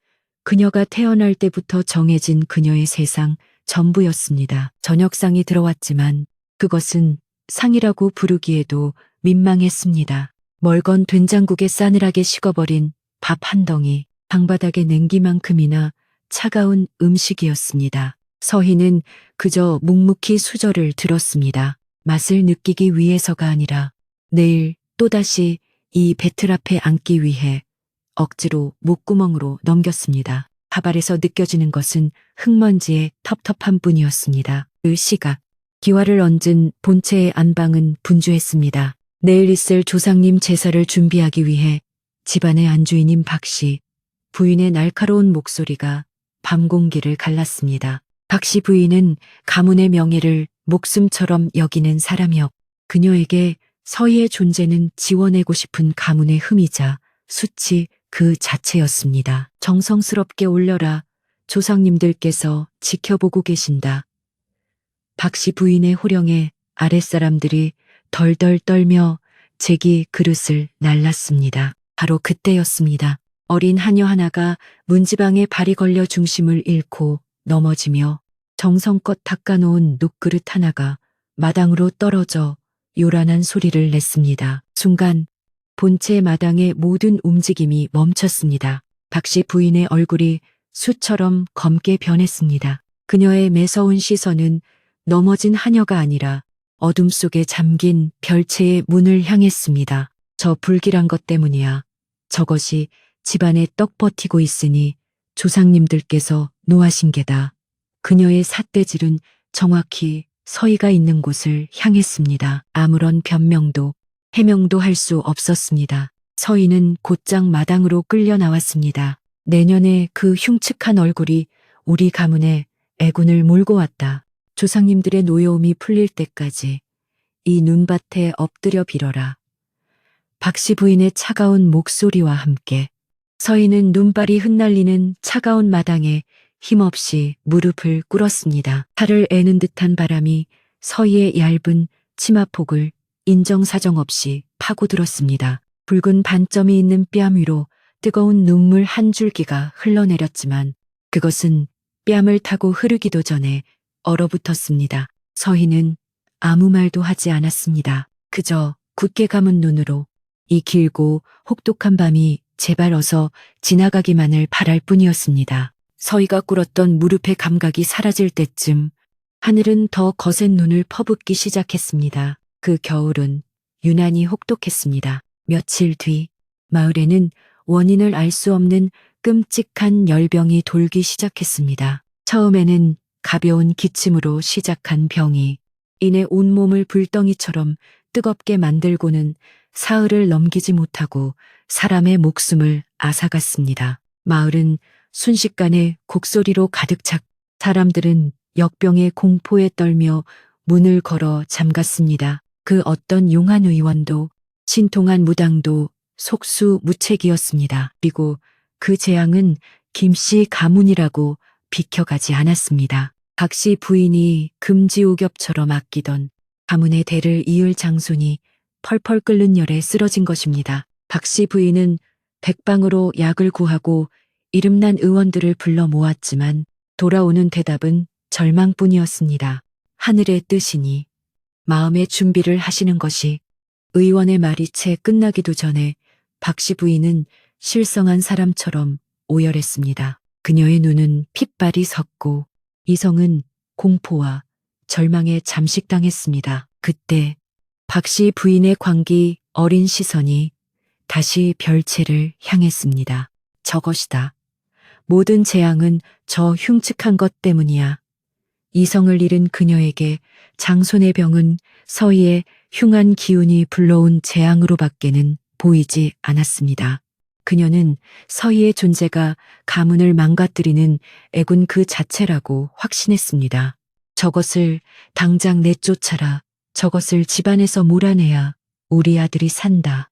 그녀가 태어날 때부터 정해진 그녀의 세상 전부였습니다. 저녁상이 들어왔지만 그것은 상이라고 부르기에도 민망했습니다. 멀건 된장국에 싸늘하게 식어버린 밥 한 덩이, 방바닥의 냉기만큼이나 차가운 음식이었습니다. 서희는 그저 묵묵히 수저를 들었습니다. 맛을 느끼기 위해서가 아니라 내일 또다시 이 배틀 앞에 앉기 위해 억지로 목구멍으로 넘겼습니다. 밥 아래서 느껴지는 것은 흙먼지의 텁텁한 뿐이었습니다. 그 시각, 기와를 얹은 본체의 안방은 분주했습니다. 내일 있을 조상님 제사를 준비하기 위해 집안의 안주인인 박씨, 부인의 날카로운 목소리가 밤 공기를 갈랐습니다. 박씨 부인은 가문의 명예를 목숨처럼 여기는 사람이었고 그녀에게 서희의 존재는 지워내고 싶은 가문의 흠이자 수치 그 자체였습니다. 정성스럽게 올려라. 조상님들께서 지켜보고 계신다. 박씨 부인의 호령에 아랫사람들이 덜덜 떨며 제기 그릇을 날랐습니다. 바로 그때였습니다. 어린 하녀 하나가 문지방에 발이 걸려 중심을 잃고 넘어지며 정성껏 닦아놓은 녹그릇 하나가 마당으로 떨어져 요란한 소리를 냈습니다. 순간 본체 마당의 모든 움직임이 멈췄습니다. 박씨 부인의 얼굴이 수처럼 검게 변했습니다. 그녀의 매서운 시선은 넘어진 하녀가 아니라 어둠 속에 잠긴 별채의 문을 향했습니다. 저 불길한 것 때문이야. 저것이 집안에 떡 버티고 있으니 조상님들께서 노하신 게다. 그녀의 삿대질은 정확히 서희가 있는 곳을 향했습니다. 아무런 변명도 해명도 할 수 없었습니다. 서희는 곧장 마당으로 끌려 나왔습니다. 내년에 그 흉측한 얼굴이 우리 가문에 애군을 몰고 왔다. 조상님들의 노여움이 풀릴 때까지 이 눈밭에 엎드려 빌어라. 박씨 부인의 차가운 목소리와 함께 서희는 눈발이 흩날리는 차가운 마당에 힘없이 무릎을 꿇었습니다. 살을 애는 듯한 바람이 서희의 얇은 치마폭을 인정사정 없이 파고들었습니다. 붉은 반점이 있는 뺨 위로 뜨거운 눈물 한 줄기가 흘러내렸지만 그것은 뺨을 타고 흐르기도 전에 얼어붙었습니다. 서희는 아무 말도 하지 않았습니다. 그저 굳게 감은 눈으로 이 길고 혹독한 밤이 제발 어서 지나가기만을 바랄 뿐이었습니다. 서희가 꿇었던 무릎의 감각이 사라질 때쯤 하늘은 더 거센 눈을 퍼붓기 시작했습니다. 그 겨울은 유난히 혹독했습니다. 며칠 뒤 마을에는 원인을 알 수 없는 끔찍한 열병이 돌기 시작했습니다. 처음에는 가벼운 기침으로 시작한 병이 이내 온몸을 불덩이처럼 뜨겁게 만들고는 사흘을 넘기지 못하고 사람의 목숨을 앗아갔습니다. 마을은 순식간에 곡소리로 가득 찼 사람들은 역병의 공포에 떨며 문을 걸어 잠갔습니다. 그 어떤 용한 의원도 신통한 무당도 속수무책이었습니다. 그리고 그 재앙은 김씨 가문이라고 비켜가지 않았습니다. 박씨 부인이 금지옥엽처럼 아끼던 가문의 대를 이을 장손이 펄펄 끓는 열에 쓰러진 것입니다. 박씨 부인은 백방으로 약을 구하고 이름난 의원들을 불러 모았지만 돌아오는 대답은 절망뿐이었습니다. 하늘의 뜻이니 마음의 준비를 하시는 것이 의원의 말이 채 끝나기도 전에 박씨 부인은 실성한 사람처럼 오열했습니다. 그녀의 눈은 핏발이 섰고 이성은 공포와 절망에 잠식당했습니다. 그때 박씨 부인의 광기 어린 시선이 다시 별채를 향했습니다. 저것이다. 모든 재앙은 저 흉측한 것 때문이야. 이성을 잃은 그녀에게 장손의 병은 서희의 흉한 기운이 불러온 재앙으로밖에는 보이지 않았습니다. 그녀는 서희의 존재가 가문을 망가뜨리는 애군 그 자체라고 확신했습니다. 저것을 당장 내쫓아라. 저것을 집안에서 몰아내야 우리 아들이 산다.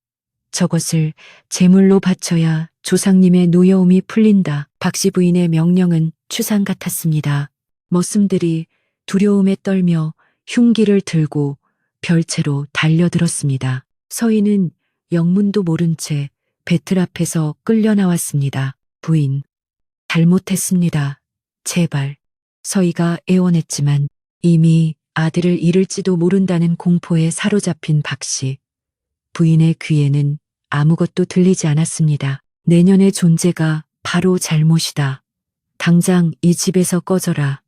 저것을 제물로 바쳐야 조상님의 노여움이 풀린다. 박씨 부인의 명령은 추상 같았습니다. 머슴들이 두려움에 떨며 흉기를 들고 별채로 달려들었습니다. 서희는 영문도 모른 채 배틀 앞에서 끌려 나왔습니다. 부인, 잘못했습니다. 제발. 서희가 애원했지만 이미 아들을 잃을지도 모른다는 공포에 사로잡힌 박씨. 부인의 귀에는 아무것도 들리지 않았습니다. 내년의 존재가 바로 잘못이다. 당장 이 집에서 꺼져라.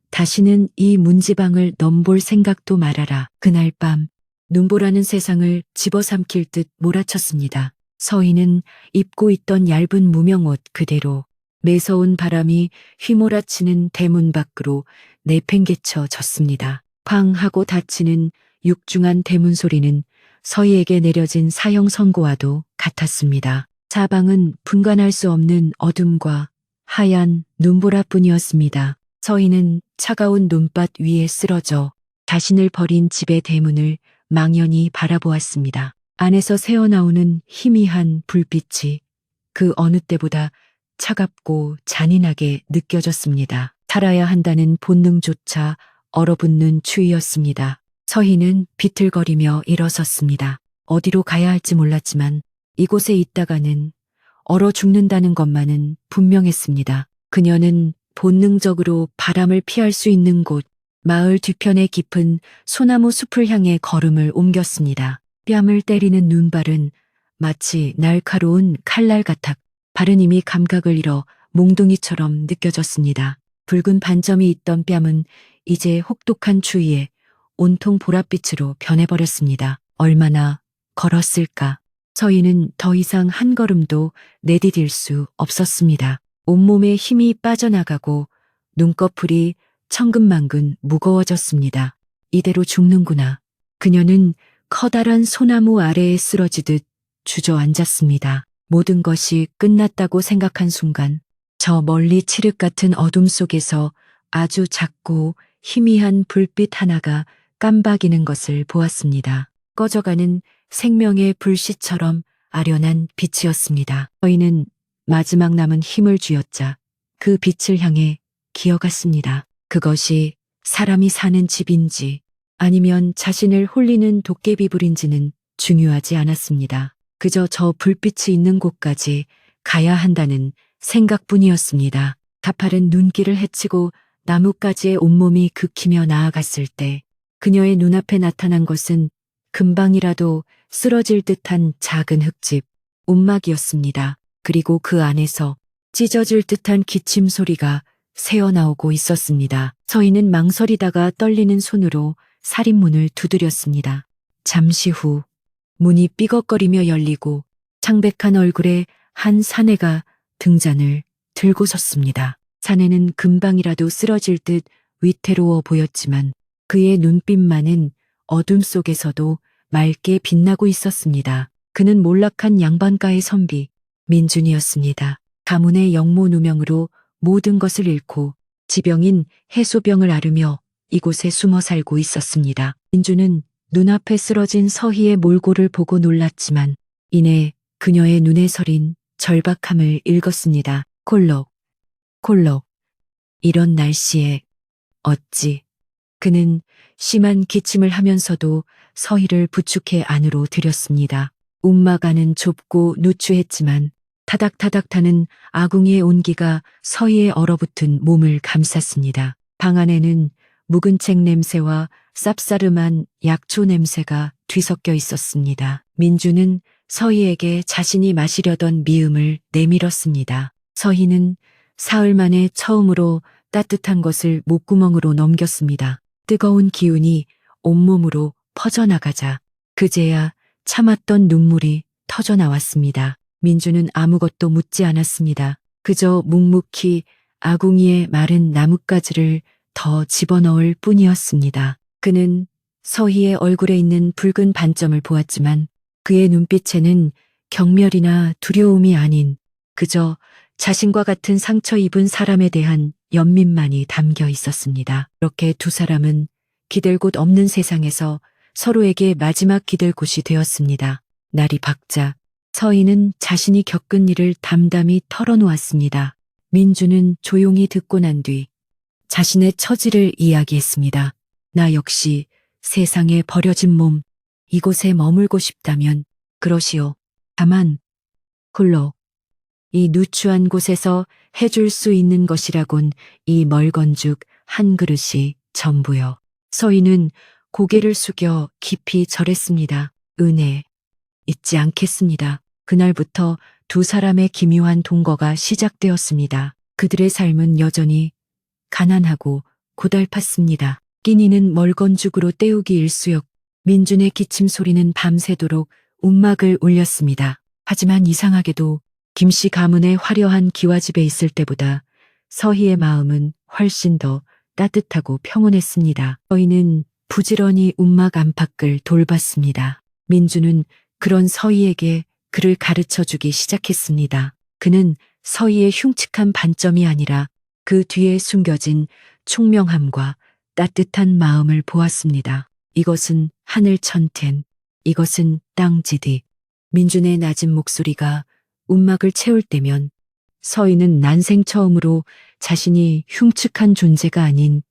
다시는 이 문지방을 넘볼 생각도 말아라. 그날 밤 눈보라는 세상을 집어삼킬 듯 몰아쳤습니다. 서희는 입고 있던 얇은 무명옷 그대로 매서운 바람이 휘몰아치는 대문 밖으로 내팽개쳐 졌습니다. 쾅 하고 닫히는 육중한 대문 소리는 서희에게 내려진 사형 선고와도 같았습니다. 사방은 분간할 수 없는 어둠과 하얀 눈보라뿐이었습니다. 서희는 차가운 눈밭 위에 쓰러져 자신을 버린 집의 대문을 망연히 바라보았습니다. 안에서 새어나오는 희미한 불빛이 그 어느 때보다 차갑고 잔인하게 느껴졌습니다. 살아야 한다는 본능조차 얼어붙는 추위였습니다. 서희는 비틀거리며 일어섰습니다. 어디로 가야 할지 몰랐지만 이곳에 있다가는 얼어 죽는다는 것만은 분명했습니다. 그녀는 본능적으로 바람을 피할 수 있는 곳, 마을 뒤편의 깊은 소나무 숲을 향해 걸음을 옮겼습니다. 뺨을 때리는 눈발은 마치 날카로운 칼날 같아 발은 이미 감각을 잃어 몽둥이처럼 느껴졌습니다. 붉은 반점이 있던 뺨은 이제 혹독한 추위에 온통 보랏빛으로 변해버렸습니다. 얼마나 걸었을까? 서희는 더 이상 한 걸음도 내디딜 수 없었습니다. 온몸에 힘이 빠져나가고 눈꺼풀이 천근만근 무거워졌습니다. 이대로 죽는구나. 그녀는 커다란 소나무 아래에 쓰러지듯 주저앉았습니다. 모든 것이 끝났다고 생각한 순간 저 멀리 칠흑 같은 어둠 속에서 아주 작고 희미한 불빛 하나가 깜박이는 것을 보았습니다. 꺼져가는 생명의 불씨처럼 아련한 빛이었습니다. 저희는 마지막 남은 힘을 쥐어짜 그 빛을 향해 기어갔습니다. 그것이 사람이 사는 집인지 아니면 자신을 홀리는 도깨비불인지는 중요하지 않았습니다. 그저 저 불빛이 있는 곳까지 가야 한다는 생각뿐이었습니다. 가파른 눈길을 헤치고 나뭇가지에 온몸이 긁히며 나아갔을 때 그녀의 눈앞에 나타난 것은 금방이라도 쓰러질 듯한 작은 흙집, 움막이었습니다. 그리고 그 안에서 찢어질 듯한 기침 소리가 새어나오고 있었습니다. 서희는 망설이다가 떨리는 손으로 살인문을 두드렸습니다. 잠시 후 문이 삐걱거리며 열리고 창백한 얼굴에 한 사내가 등잔을 들고 섰습니다. 사내는 금방이라도 쓰러질 듯 위태로워 보였지만 그의 눈빛만은 어둠 속에서도 맑게 빛나고 있었습니다. 그는 몰락한 양반가의 선비 민준이었습니다. 가문의 영모 누명으로 모든 것을 잃고 지병인 해소병을 앓으며 이곳에 숨어 살고 있었습니다. 민준은 눈앞에 쓰러진 서희의 몰골을 보고 놀랐지만 이내 그녀의 눈에 서린 절박함을 읽었습니다. 콜록, 콜록. 이런 날씨에 어찌. 그는 심한 기침을 하면서도 서희를 부축해 안으로 들였습니다. 움막 안은 좁고 누추했지만 타닥타닥 타는 아궁이의 온기가 서희의 얼어붙은 몸을 감쌌습니다. 방 안에는 묵은 책 냄새와 쌉싸름한 약초 냄새가 뒤섞여 있었습니다. 민주는 서희에게 자신이 마시려던 미음을 내밀었습니다. 서희는 사흘 만에 처음으로 따뜻한 것을 목구멍으로 넘겼습니다. 뜨거운 기운이 온몸으로 퍼져나가자 그제야 참았던 눈물이 터져나왔습니다. 민주는 아무것도 묻지 않았습니다. 그저 묵묵히 아궁이의 마른 나뭇가지를 더 집어넣을 뿐이었습니다. 그는 서희의 얼굴에 있는 붉은 반점을 보았지만 그의 눈빛에는 경멸이나 두려움이 아닌 그저 자신과 같은 상처 입은 사람에 대한 연민만이 담겨 있었습니다. 그렇게 두 사람은 기댈 곳 없는 세상에서 서로에게 마지막 기댈 곳이 되었습니다. 날이 밝자 서희는 자신이 겪은 일을 담담히 털어놓았습니다. 민주는 조용히 듣고 난 뒤 자신의 처지를 이야기했습니다. 나 역시 세상에 버려진 몸, 이곳에 머물고 싶다면 그러시오. 다만 홀로 이 누추한 곳에서 해줄 수 있는 것이라곤 이 멀건죽 한 그릇이 전부요. 서희는 고개를 숙여 깊이 절했습니다. 은혜, 잊지 않겠습니다. 그날부터 두 사람의 기묘한 동거가 시작되었습니다. 그들의 삶은 여전히 가난하고 고달팠습니다. 끼니는 멀건죽으로 때우기 일쑤였고 민준의 기침 소리는 밤새도록 움막을 울렸습니다. 하지만 이상하게도 김씨 가문의 화려한 기와집에 있을 때보다 서희의 마음은 훨씬 더 따뜻하고 평온했습니다. 서희는 부지런히 움막 안팎을 돌봤습니다. 민주는 그런 서희에게 그를 가르쳐주기 시작했습니다. 그는 서희의 흉측한 반점이 아니라 그 뒤에 숨겨진 총명함과 따뜻한 마음을 보았습니다. 이것은 하늘 천텐, 이것은 땅 지디. 민준의 낮은 목소리가 움막을 채울 때면 서희는 난생 처음으로 자신이 흉측한 존재가 아닌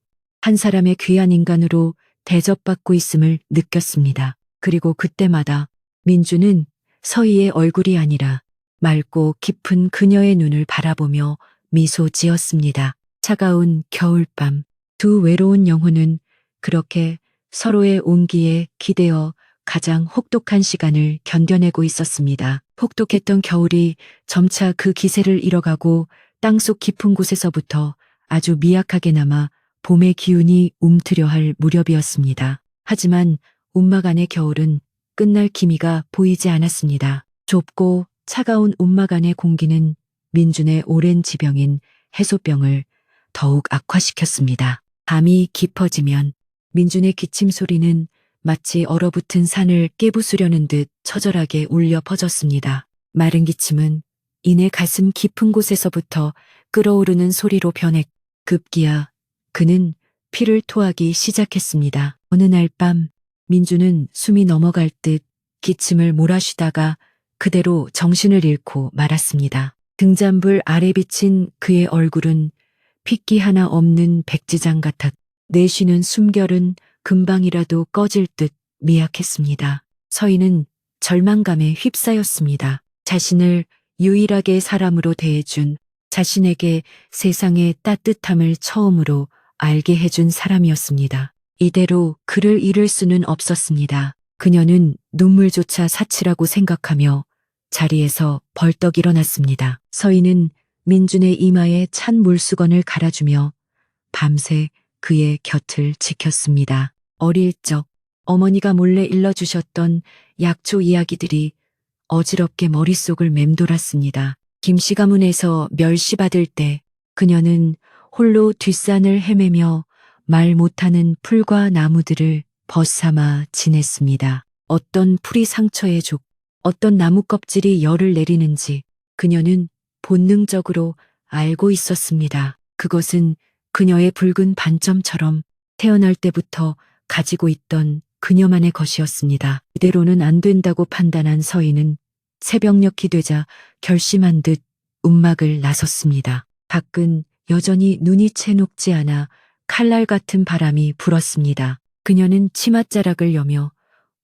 한 사람의 귀한 인간으로 대접받고 있음을 느꼈습니다. 그리고 그때마다 민주는 서희의 얼굴이 아니라 맑고 깊은 그녀의 눈을 바라보며 미소 지었습니다. 차가운 겨울밤, 두 외로운 영혼은 그렇게 서로의 온기에 기대어 가장 혹독한 시간을 견뎌내고 있었습니다. 혹독했던 겨울이 점차 그 기세를 잃어가고 땅속 깊은 곳에서부터 아주 미약하게 남아 봄의 기운이 움트려 할 무렵이었습니다. 하지만 움막 안의 겨울은 끝날 기미가 보이지 않았습니다. 좁고 차가운 움막 안의 공기는 민준의 오랜 지병인 해소병을 더욱 악화시켰습니다. 밤이 깊어지면 민준의 기침 소리는 마치 얼어붙은 산을 깨부수려는 듯 처절하게 울려 퍼졌습니다. 마른 기침은 이내 가슴 깊은 곳에서부터 끓어오르는 소리로 변해 급기야 그는 피를 토하기 시작했습니다. 어느 날 밤 민주는 숨이 넘어갈 듯 기침을 몰아쉬다가 그대로 정신을 잃고 말았습니다. 등잔불 아래 비친 그의 얼굴은 핏기 하나 없는 백지장 같았. 내쉬는 숨결은 금방이라도 꺼질 듯 미약했습니다. 서희는 절망감에 휩싸였습니다. 자신을 유일하게 사람으로 대해준, 자신에게 세상의 따뜻함을 처음으로 알게 해준 사람이었습니다. 이대로 그를 잃을 수는 없었습니다. 그녀는 눈물조차 사치라고 생각하며 자리에서 벌떡 일어났습니다. 서희는 민준의 이마에 찬 물수건을 갈아주며 밤새 그의 곁을 지켰습니다. 어릴 적 어머니가 몰래 일러주셨던 약초 이야기들이 어지럽게 머릿속을 맴돌았습니다. 김씨 가문에서 멸시 받을 때 그녀는 홀로 뒷산을 헤매며 말 못하는 풀과 나무들을 벗삼아 지냈습니다. 어떤 풀이 상처에 족, 어떤 나무 껍질이 열을 내리는지 그녀는 본능적으로 알고 있었습니다. 그것은 그녀의 붉은 반점처럼 태어날 때부터 가지고 있던 그녀만의 것이었습니다. 이대로는 안 된다고 판단한 서희는 새벽녘이 되자 결심한 듯 움막을 나섰습니다. 밖은 여전히 눈이 채 녹지 않아 칼날 같은 바람이 불었습니다. 그녀는 치맛자락을 여며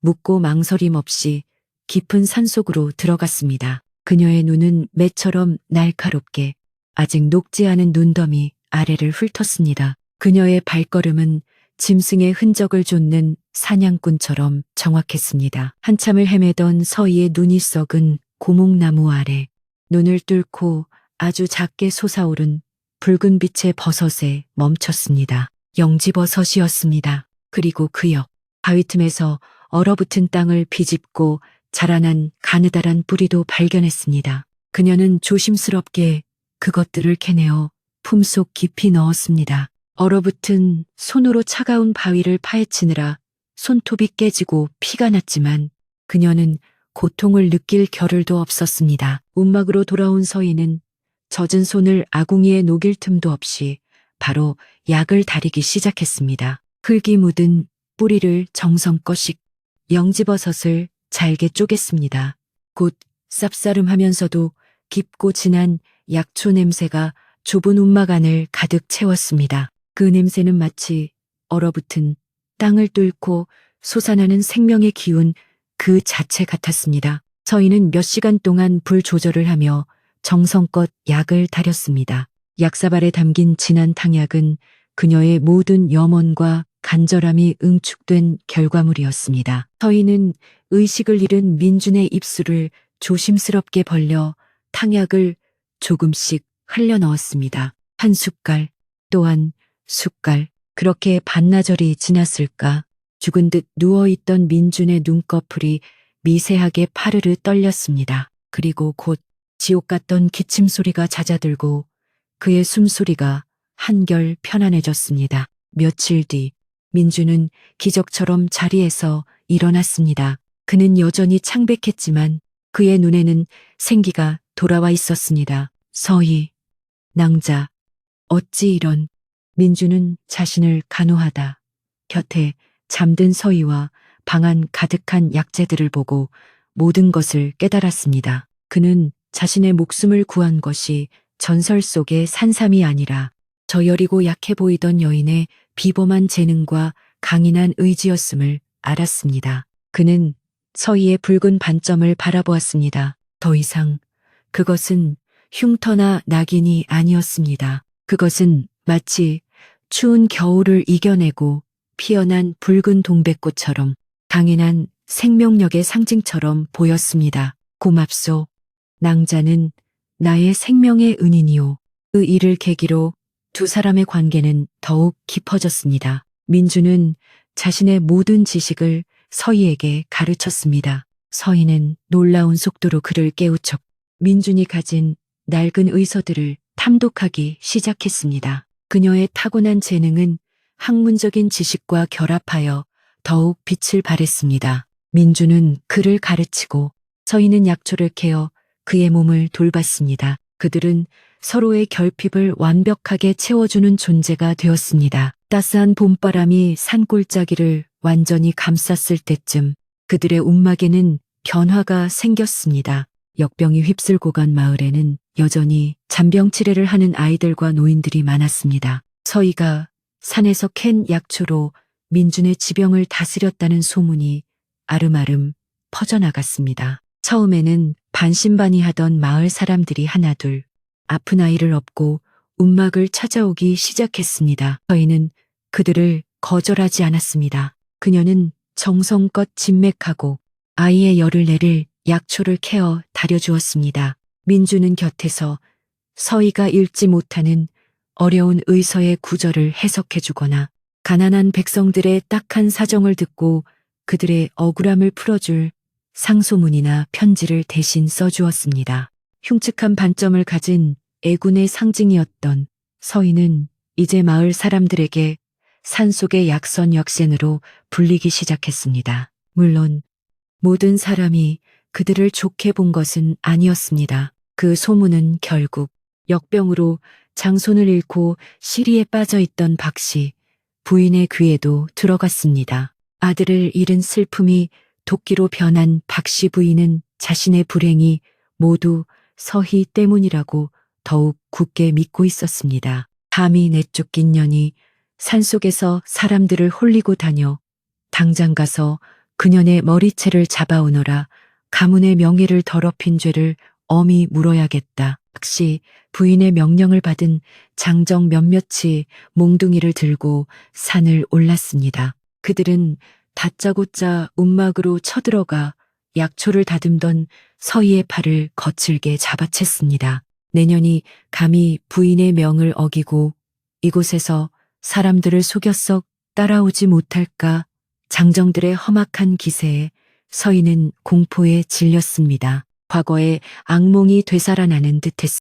묻고 망설임 없이 깊은 산속으로 들어갔습니다. 그녀의 눈은 매처럼 날카롭게 아직 녹지 않은 눈더미 아래를 훑었습니다. 그녀의 발걸음은 짐승의 흔적을 좇는 사냥꾼처럼 정확했습니다. 한참을 헤매던 서희의 눈이 썩은 고목나무 아래 눈을 뚫고 아주 작게 솟아오른 붉은 빛의 버섯에 멈췄습니다. 영지버섯이었습니다. 그리고 그 옆 바위 틈에서 얼어붙은 땅을 비집고 자라난 가느다란 뿌리도 발견했습니다. 그녀는 조심스럽게 그것들을 캐내어 품속 깊이 넣었습니다. 얼어붙은 손으로 차가운 바위를 파헤치느라 손톱이 깨지고 피가 났지만 그녀는 고통을 느낄 겨를도 없었습니다. 움막으로 돌아온 서희는 젖은 손을 아궁이에 녹일 틈도 없이 바로 약을 다리기 시작했습니다. 흙이 묻은 뿌리를 정성껏 씻 영지버섯을 잘게 쪼갰습니다. 곧 쌉싸름하면서도 깊고 진한 약초 냄새가 좁은 움막 안을 가득 채웠습니다. 그 냄새는 마치 얼어붙은 땅을 뚫고 솟아나는 생명의 기운 그 자체 같았습니다. 서희는 몇 시간 동안 불 조절을 하며 정성껏 약을 다렸습니다. 약사발에 담긴 진한 탕약은 그녀의 모든 염원과 간절함이 응축된 결과물이었습니다. 서희는 의식을 잃은 민준의 입술을 조심스럽게 벌려 탕약을 조금씩 흘려 넣었습니다. 한 숟갈, 또한 숟갈, 그렇게 반나절이 지났을까. 죽은 듯 누워있던 민준의 눈꺼풀이 미세하게 파르르 떨렸습니다. 그리고 곧 지옥 같던 기침 소리가 잦아들고 그의 숨소리가 한결 편안해졌습니다. 며칠 뒤 민주는 기적처럼 자리에서 일어났습니다. 그는 여전히 창백했지만 그의 눈에는 생기가 돌아와 있었습니다. 서희, 낭자, 어찌 이런. 민주는 자신을 간호하다 곁에 잠든 서희와 방 안 가득한 약재들을 보고 모든 것을 깨달았습니다. 그는 자신의 목숨을 구한 것이 전설 속의 산삼이 아니라 저여리고 약해 보이던 여인의 비범한 재능과 강인한 의지였음을 알았습니다. 그는 서희의 붉은 반점을 바라보았습니다. 더 이상 그것은 흉터나 낙인이 아니었습니다. 그것은 마치 추운 겨울을 이겨내고 피어난 붉은 동백꽃처럼 강인한 생명력의 상징처럼 보였습니다. 고맙소. 낭자는 나의 생명의 은인이오. 그 일을 계기로 두 사람의 관계는 더욱 깊어졌습니다. 민주는 자신의 모든 지식을 서희에게 가르쳤습니다. 서희는 놀라운 속도로 그를 깨우쳤고 민준이 가진 낡은 의서들을 탐독하기 시작했습니다. 그녀의 타고난 재능은 학문적인 지식과 결합하여 더욱 빛을 발했습니다. 민주는 그를 가르치고 서희는 약초를 캐어 그의 몸을 돌봤습니다. 그들은 서로의 결핍을 완벽하게 채워주는 존재가 되었습니다. 따스한 봄바람이 산골짜기를 완전히 감쌌을 때쯤 그들의 움막에는 변화가 생겼습니다. 역병이 휩쓸고 간 마을에는 여전히 잔병치레를 하는 아이들과 노인들이 많았습니다. 서희가 산에서 캔 약초로 민준의 지병을 다스렸다는 소문이 아름아름 퍼져나갔습니다. 처음에는 반신반의하던 마을 사람들이 하나둘 아픈 아이를 업고 움막을 찾아오기 시작했습니다. 저희는 그들을 거절하지 않았습니다. 그녀는 정성껏 진맥하고 아이의 열을 내릴 약초를 캐어 다려주었습니다. 민주는 곁에서 서희가 읽지 못하는 어려운 의서의 구절을 해석해주거나 가난한 백성들의 딱한 사정을 듣고 그들의 억울함을 풀어줄 상소문이나 편지를 대신 써주었습니다. 흉측한 반점을 가진 애군의 상징이었던 서희는 이제 마을 사람들에게 산속의 약선역생으로 불리기 시작했습니다. 물론 모든 사람이 그들을 좋게 본 것은 아니었습니다. 그 소문은 결국 역병으로 장손을 잃고 시리에 빠져 있던 박씨, 부인의 귀에도 들어갔습니다. 아들을 잃은 슬픔이 도끼로 변한 박씨 부인은 자신의 불행이 모두 서희 때문이라고 더욱 굳게 믿고 있었습니다. 감히 내쫓긴 년이 산속에서 사람들을 홀리고 다녀 당장 가서 그년의 머리채를 잡아오너라. 가문의 명예를 더럽힌 죄를 엄히 물어야겠다. 박씨 부인의 명령을 받은 장정 몇몇이 몽둥이를 들고 산을 올랐습니다. 그들은 다짜고짜 움막으로 쳐들어가 약초를 다듬던 서희의 팔을 거칠게 잡아챘습니다. 내년이 감히 부인의 명을 어기고 이곳에서 사람들을 속여 썩 따라오지 못할까. 장정들의 험악한 기세에 서희는 공포에 질렸습니다. 과거의 악몽이 되살아나는 듯했습니다.